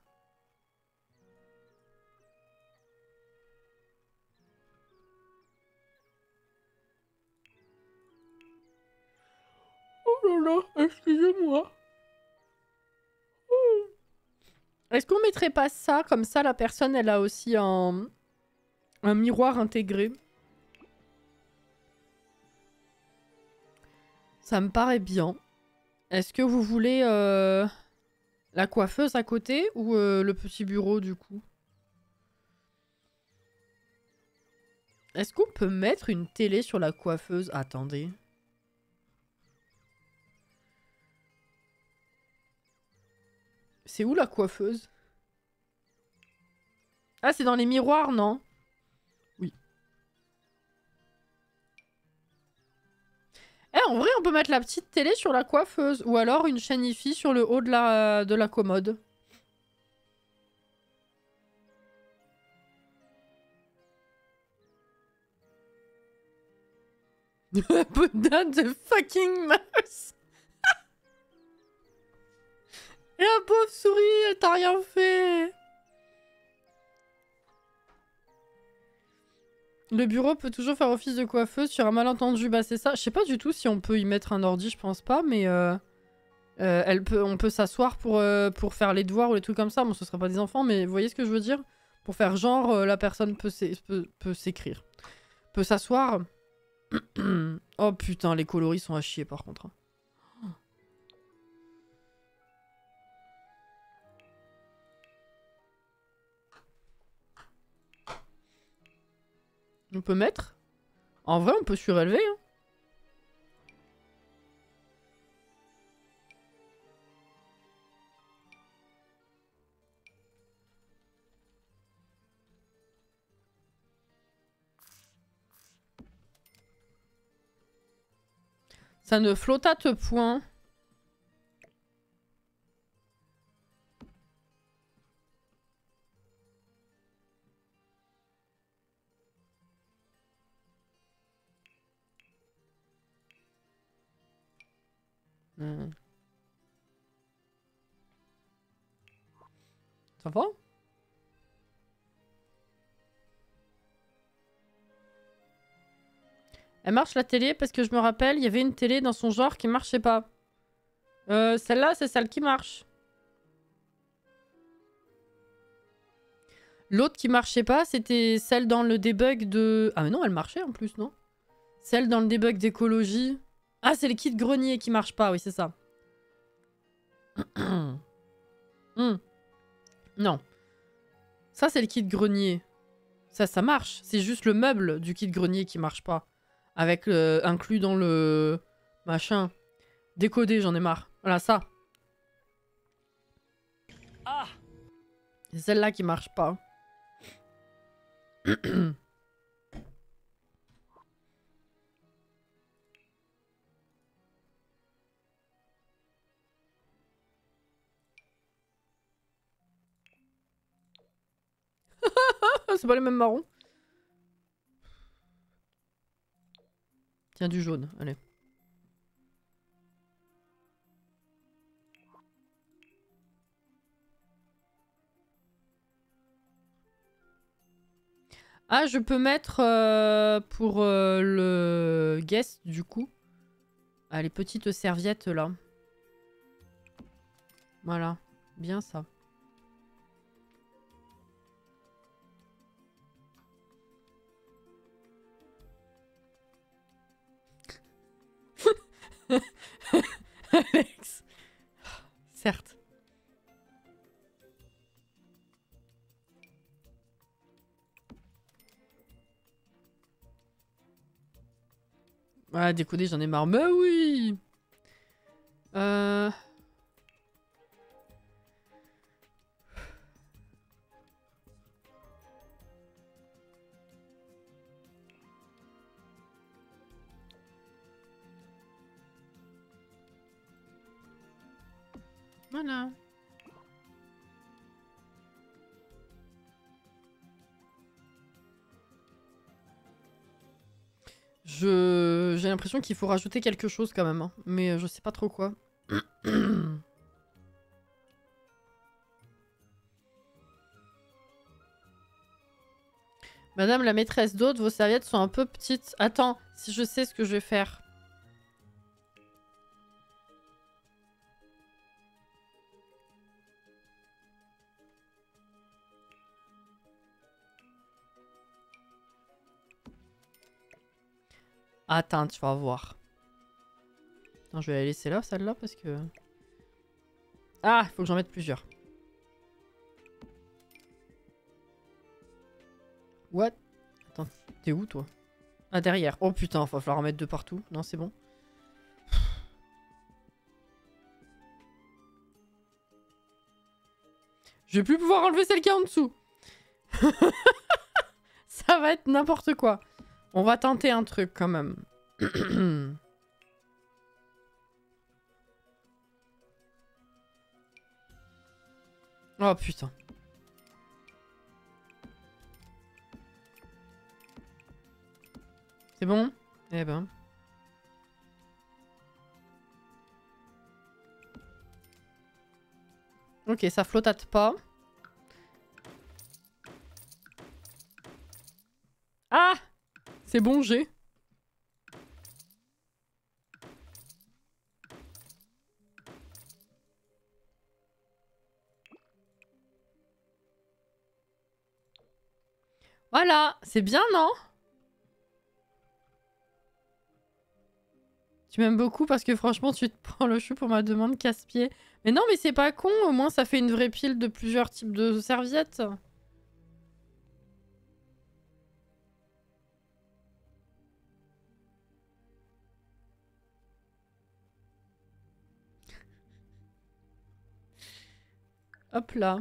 Oh là là, excusez-moi. Est-ce qu'on mettrait pas ça? Comme ça, la personne, elle a aussi un miroir intégré. Ça me paraît bien. Est-ce que vous voulez la coiffeuse à côté ou le petit bureau du coup? Est-ce qu'on peut mettre une télé sur la coiffeuse? Attendez. C'est où la coiffeuse? Ah, c'est dans les miroirs, non? Oui. Eh, en vrai, on peut mettre la petite télé sur la coiffeuse. Ou alors une chaîne IFI sur le haut de la commode. Put down the fucking mouse. Et la pauvre souris, elle t'a rien fait. Le bureau peut toujours faire office de coiffeuse sur un malentendu. Bah c'est ça. Je sais pas du tout si on peut y mettre un ordi, je pense pas, mais on peut s'asseoir pour faire les devoirs ou les trucs comme ça. Bon, ce serait pas des enfants, mais vous voyez ce que je veux dire? Pour faire genre, la personne peut s'écrire. Peut s'asseoir. Oh putain, les coloris sont à chier par contre. On peut mettre? En vrai, on peut surélever. Hein. Ça ne flottate point. Ça va? Elle marche la télé parce que je me rappelle, il y avait une télé dans son genre qui marchait pas. Celle-là, c'est celle qui marche. L'autre qui marchait pas, c'était celle dans le debug de... Ah mais non, elle marchait en plus, non? Celle dans le debug d'écologie. Ah, c'est le kit grenier qui marche pas, oui, c'est ça. Non. Ça, c'est le kit grenier. Ça marche. C'est juste le meuble du kit grenier qui marche pas. Avec inclus dans le... Machin. Décodé, j'en ai marre. Voilà, ça. Ah. C'est celle-là qui marche pas. C'est pas les mêmes marrons. Tiens, du jaune, allez. Ah, je peux mettre pour le guest, du coup. Ah, les petites serviettes, là. Voilà. Bien, ça. Alex. Certes. Ah, décoder, j'en ai marre. Mais oui. Voilà. J'ai l'impression qu'il faut rajouter quelque chose quand même, hein. Mais je sais pas trop quoi. Madame la maîtresse d'hôte, vos serviettes sont un peu petites. Attends, si je sais ce que je vais faire. Attends, tu vas voir. Attends, je vais la laisser là, celle-là, parce que... Ah, il faut que j'en mette plusieurs. What? Attends, t'es où, toi? Ah, derrière. Oh putain, va falloir en mettre deux partout. Non, c'est bon. Je vais plus pouvoir enlever celle qui est en dessous. Ça va être n'importe quoi. On va tenter un truc, quand même. Oh putain. C'est bon? Eh ben. Ok, ça flottate pas. Ah! C'est bon, j'ai. Voilà, c'est bien, non? Tu m'aimes beaucoup parce que franchement, tu te prends le chou pour ma demande casse-pied. Mais non, mais c'est pas con, au moins ça fait une vraie pile de plusieurs types de serviettes. Hop là.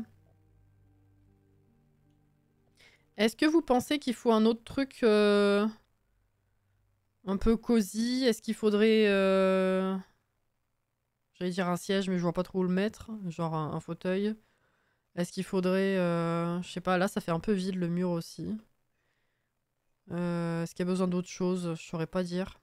Est-ce que vous pensez qu'il faut un autre truc un peu cosy? Est-ce qu'il faudrait... J'allais dire un siège, mais je vois pas trop où le mettre. Genre un fauteuil. Est-ce qu'il faudrait... Je sais pas, là ça fait un peu vide le mur aussi. Est-ce qu'il y a besoin d'autre chose? Je saurais pas dire.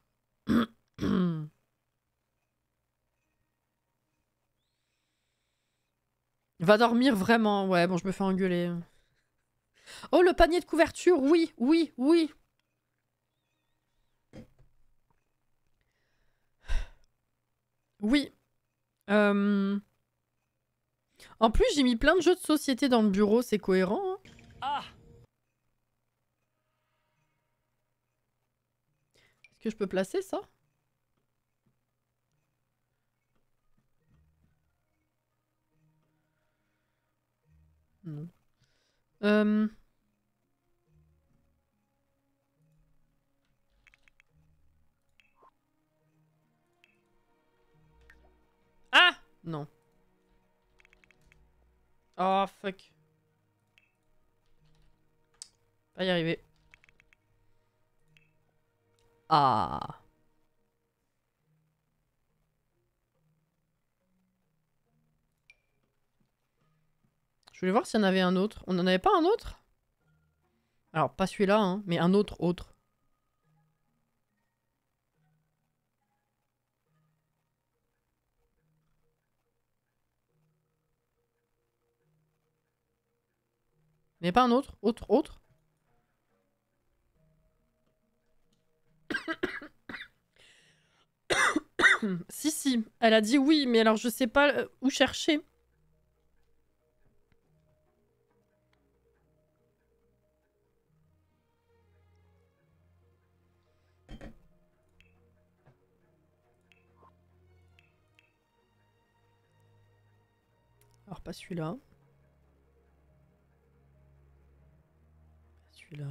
Va dormir vraiment. Ouais, bon, je me fais engueuler. Oh, le panier de couverture, oui, oui, oui. Oui. En plus, j'ai mis plein de jeux de société dans le bureau, c'est cohérent. Hein. Ah! Est-ce que je peux placer ça? Non. Ah! Non. Oh, fuck. Pas y arriver. Ah. Je voulais voir s'il y en avait un autre. On n'en avait pas un autre? Alors, pas celui-là, hein, mais un autre. Mais pas un autre? Autre? Si, si. Elle a dit oui, mais alors je sais pas où chercher. Alors, pas celui-là. Celui-là.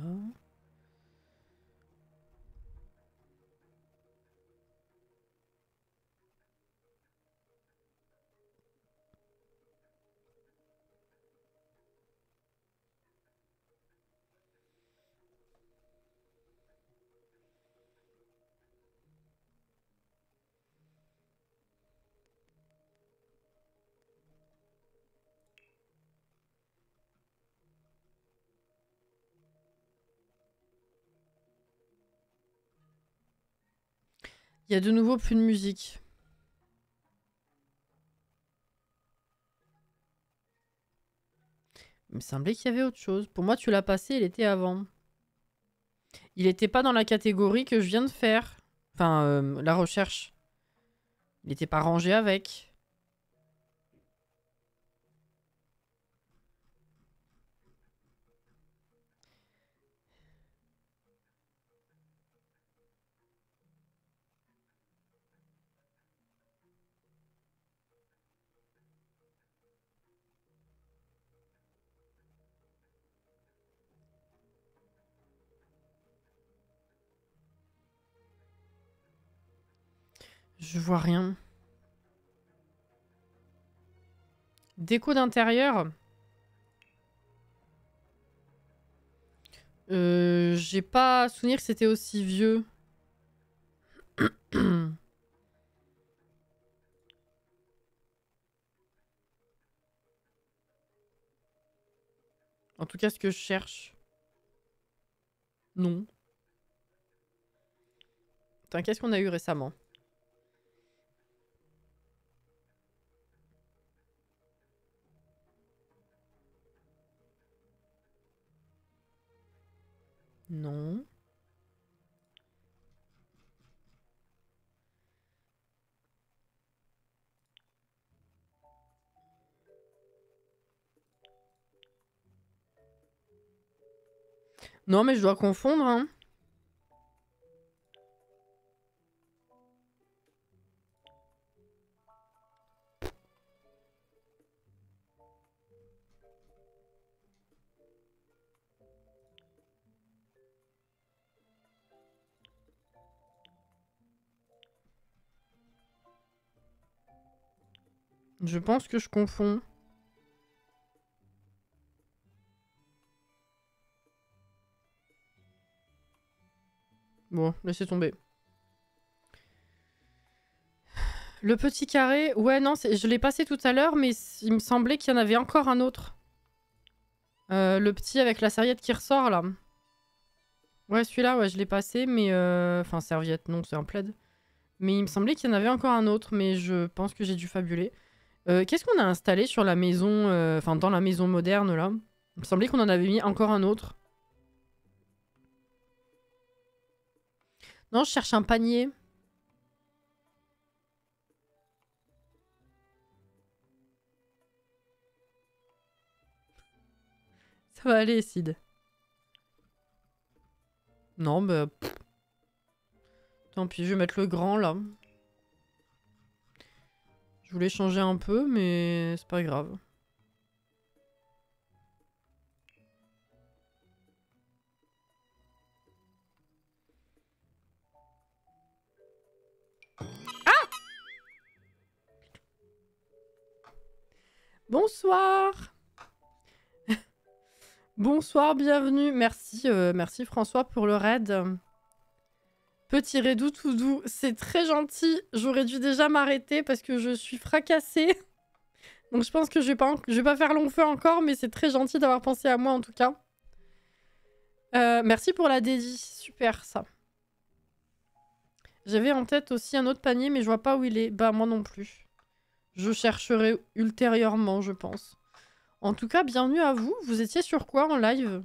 Il y a de nouveau plus de musique. Il me semblait qu'il y avait autre chose. Pour moi, tu l'as passé, il était avant. Il n'était pas dans la catégorie que je viens de faire. Enfin, la recherche. Il n'était pas rangé avec. Je vois rien. Déco d'intérieur. J'ai pas souvenir que c'était aussi vieux. En tout cas, ce que je cherche. Non. Putain, qu'est-ce qu'on a eu récemment? Non. Non, mais je dois confondre, hein. Je pense que je confonds. Bon, laissez tomber. Le petit carré, ouais, non, je l'ai passé tout à l'heure, mais il me semblait qu'il y en avait encore un autre. Le petit avec la serviette qui ressort, là. Ouais, celui-là, ouais, je l'ai passé, mais... Enfin, serviette, non, c'est un plaid. Mais il me semblait qu'il y en avait encore un autre, mais je pense que j'ai dû fabuler. Qu'est-ce qu'on a installé sur la maison... Enfin, dans la maison moderne, là? Il me semblait qu'on en avait mis encore un autre. Non, je cherche un panier. Ça va aller, Sid. Non, bah... Tant pis, je vais mettre le grand, là. Je voulais changer un peu, mais c'est pas grave. Ah! Bonsoir! Bonsoir, bienvenue. Merci, merci François pour le raid. Petit raidou tout doux, c'est très gentil. J'aurais dû déjà m'arrêter parce que je suis fracassée. Donc je pense que je vais pas faire long feu encore, mais c'est très gentil d'avoir pensé à moi en tout cas. Merci pour la dédie, super ça. J'avais en tête aussi un autre panier, mais je vois pas où il est. Bah moi non plus. Je chercherai ultérieurement, je pense. En tout cas, bienvenue à vous. Vous étiez sur quoi en live ?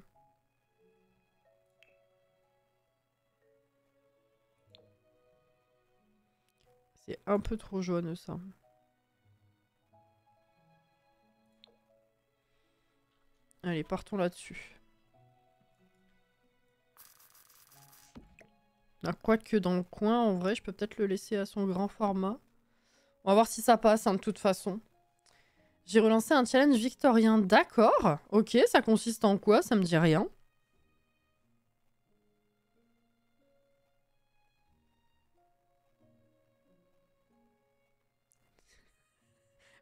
C'est un peu trop jaune ça. Allez, partons là-dessus. Ah, quoique dans le coin, en vrai, je peux peut-être le laisser à son grand format. On va voir si ça passe, hein, de toute façon. J'ai relancé un challenge victorien. D'accord. Ok, ça consiste en quoi? Ça me dit rien.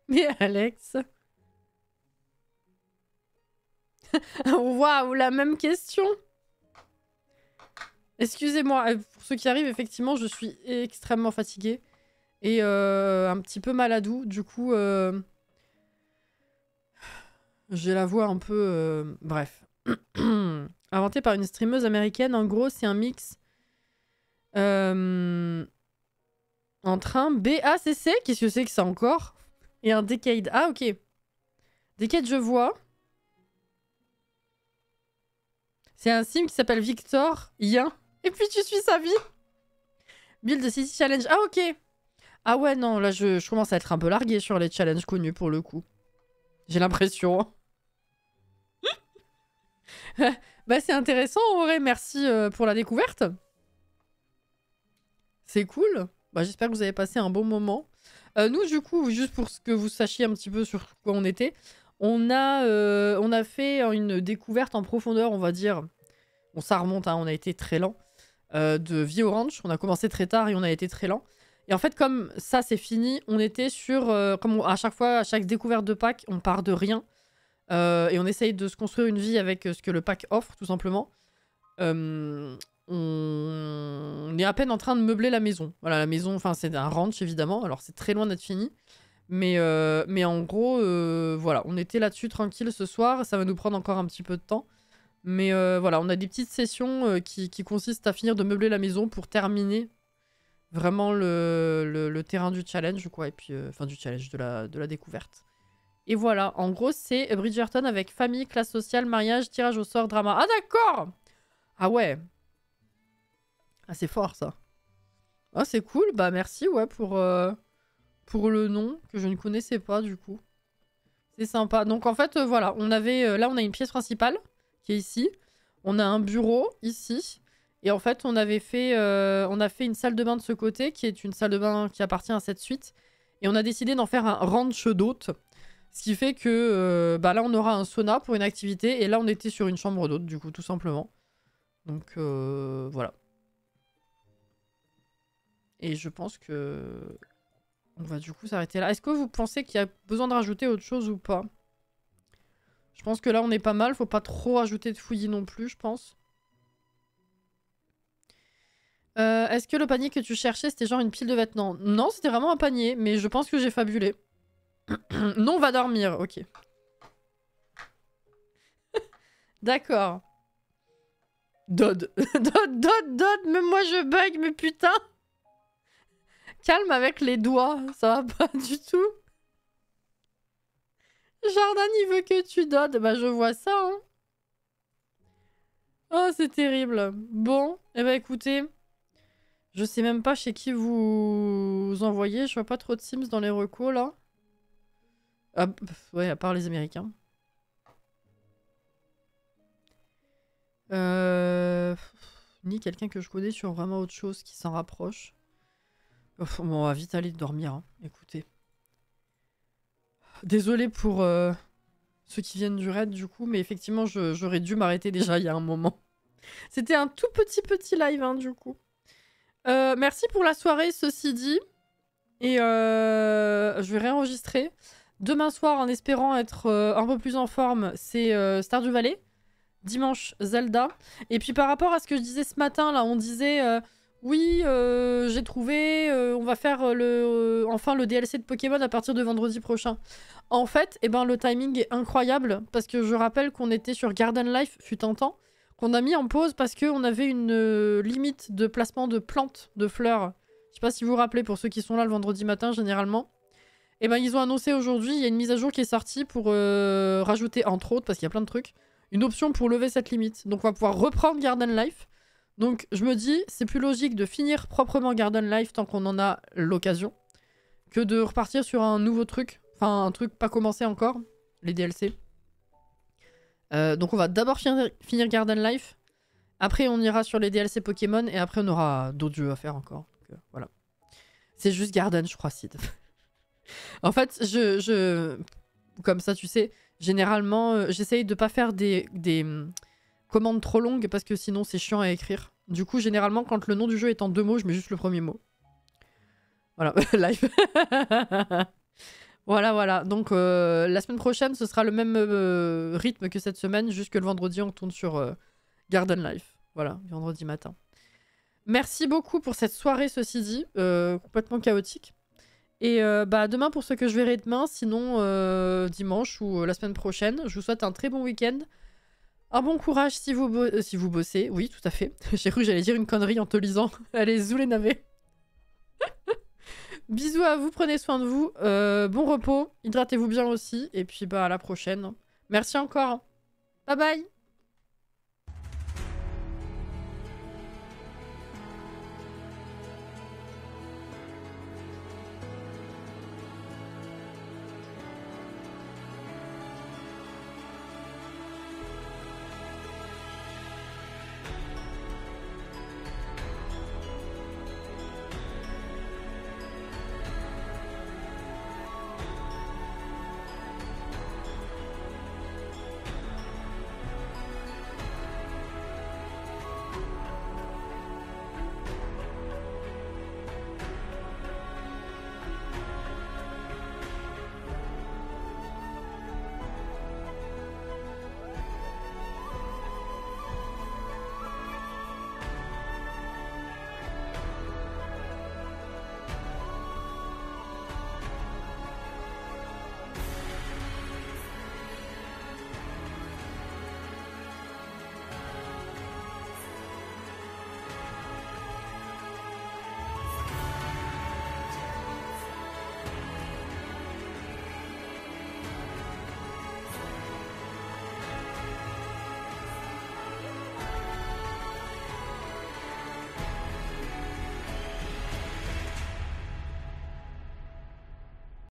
Mais Alex... Waouh, la même question. Excusez-moi, pour ceux qui arrivent, effectivement, je suis extrêmement fatiguée. Et un petit peu maladou. Du coup, j'ai la voix un peu... Bref. Inventé par une streameuse américaine. En gros, c'est un mix... En train BACC, qu'est-ce que c'est que ça encore? Et un Decade. Ah, ok. Decade, je vois. C'est un sim qui s'appelle Victor Yin. Et puis tu suis sa vie. Build City Challenge. Ah, ok. Ah ouais, non, là, je commence à être un peu largué sur les challenges connus pour le coup. J'ai l'impression. Bah, c'est intéressant, en vrai. Merci pour la découverte. C'est cool. Bah, j'espère que vous avez passé un bon moment. Nous, du coup, juste pour que vous sachiez un petit peu sur quoi on était, on a fait une découverte en profondeur, on va dire. Bon, ça remonte, hein, on a été très lent. De Vie au Ranch. On a commencé très tard et on a été très lent. Et en fait, comme ça, c'est fini, on était sur... à chaque fois, à chaque découverte de pack, on part de rien. Et on essaye de se construire une vie avec ce que le pack offre, tout simplement. On est à peine en train de meubler la maison. Voilà, la maison, enfin, c'est un ranch, évidemment. Alors, c'est très loin d'être fini. Mais en gros, voilà, on était là-dessus tranquille ce soir. Ça va nous prendre encore un petit peu de temps. Mais voilà, on a des petites sessions qui consistent à finir de meubler la maison pour terminer vraiment le terrain du challenge, quoi. Et puis, enfin, du challenge, de la découverte. Et voilà, en gros, c'est Bridgerton avec famille, classe sociale, mariage, tirage au sort, drama. Ah, d'accord! Ah ouais. Ah, c'est fort, ça. Ah, c'est cool. Bah, merci, ouais, pour le nom, que je ne connaissais pas, du coup. C'est sympa. Donc, en fait, voilà, on avait... là, on a une pièce principale, qui est ici. On a un bureau, ici. Et en fait, on a fait une salle de bain de ce côté, qui est une salle de bain qui appartient à cette suite. Et on a décidé d'en faire un ranch d'hôtes. Ce qui fait que bah là, on aura un sauna pour une activité. Et là, on était sur une chambre d'hôtes, du coup, tout simplement. Donc, voilà. Et je pense que... on va du coup s'arrêter là. Est-ce que vous pensez qu'il y a besoin de rajouter autre chose ou pas? Je pense que là, on est pas mal. Faut pas trop rajouter de fouillis non plus, je pense. Est-ce que le panier que tu cherchais, c'était genre une pile de vêtements? Non, c'était vraiment un panier, mais je pense que j'ai fabulé. Non, on va dormir, ok. D'accord. Dodd. Dodd, même moi je bug, mais putain. Calme avec les doigts, ça va pas du tout. Jordan, il veut que tu Dodd. Bah, je vois ça, hein. Oh, c'est terrible. Bon, eh ben écoutez... je sais même pas chez qui vous envoyez. Je vois pas trop de Sims dans les recos, là. Ah, ouais, à part les Américains. Ni quelqu'un que je connais sur vraiment autre chose qui s'en rapproche. Bon, on va vite aller dormir, hein. Écoutez. Désolé pour ceux qui viennent du raid, du coup, mais effectivement, j'aurais dû m'arrêter déjà il y a un moment. C'était un tout petit live, hein, du coup. Merci pour la soirée, ceci dit. Et je vais réenregistrer. Demain soir, en espérant être un peu plus en forme, c'est Stardew Valley. Dimanche, Zelda. Et puis par rapport à ce que je disais ce matin, là, on disait... oui, j'ai trouvé... on va faire enfin le DLC de Pokémon à partir de vendredi prochain. En fait, eh ben, le timing est incroyable. Parce que je rappelle qu'on était sur Garden Life, fut un temps. Qu'on a mis en pause parce qu'on avait une limite de placement de plantes, de fleurs. Je sais pas si vous vous rappelez, pour ceux qui sont là le vendredi matin, généralement. Et ben ils ont annoncé aujourd'hui, il y a une mise à jour qui est sortie pour rajouter, entre autres, parce qu'il y a plein de trucs, une option pour lever cette limite. Donc on va pouvoir reprendre Garden Life. Donc je me dis, c'est plus logique de finir proprement Garden Life tant qu'on en a l'occasion, que de repartir sur un nouveau truc. Enfin, un truc pas commencé encore, les DLC. Donc on va d'abord finir Garden Life. Après on ira sur les DLC Pokémon. Et après on aura d'autres jeux à faire encore. Donc, voilà. C'est juste Garden, je crois, Sid. En fait, comme ça, tu sais, généralement, j'essaye de pas faire des commandes trop longues parce que sinon c'est chiant à écrire. Du coup, généralement, quand le nom du jeu est en 2 mots, je mets juste le premier mot. Voilà, live. Voilà. Donc, la semaine prochaine, ce sera le même rythme que cette semaine, juste que le vendredi, on tourne sur Garden Life. Voilà, vendredi matin. Merci beaucoup pour cette soirée, ceci dit, complètement chaotique. Et bah, demain pour ceux que je verrai demain, sinon dimanche ou la semaine prochaine. Je vous souhaite un très bon week-end. Un bon courage si vous bossez. Oui, tout à fait. J'ai cru que j'allais dire une connerie en te lisant. Allez, zou les navets. Bisous à vous, prenez soin de vous. Bon repos, hydratez-vous bien aussi. Et puis bah à la prochaine. Merci encore. Bye bye.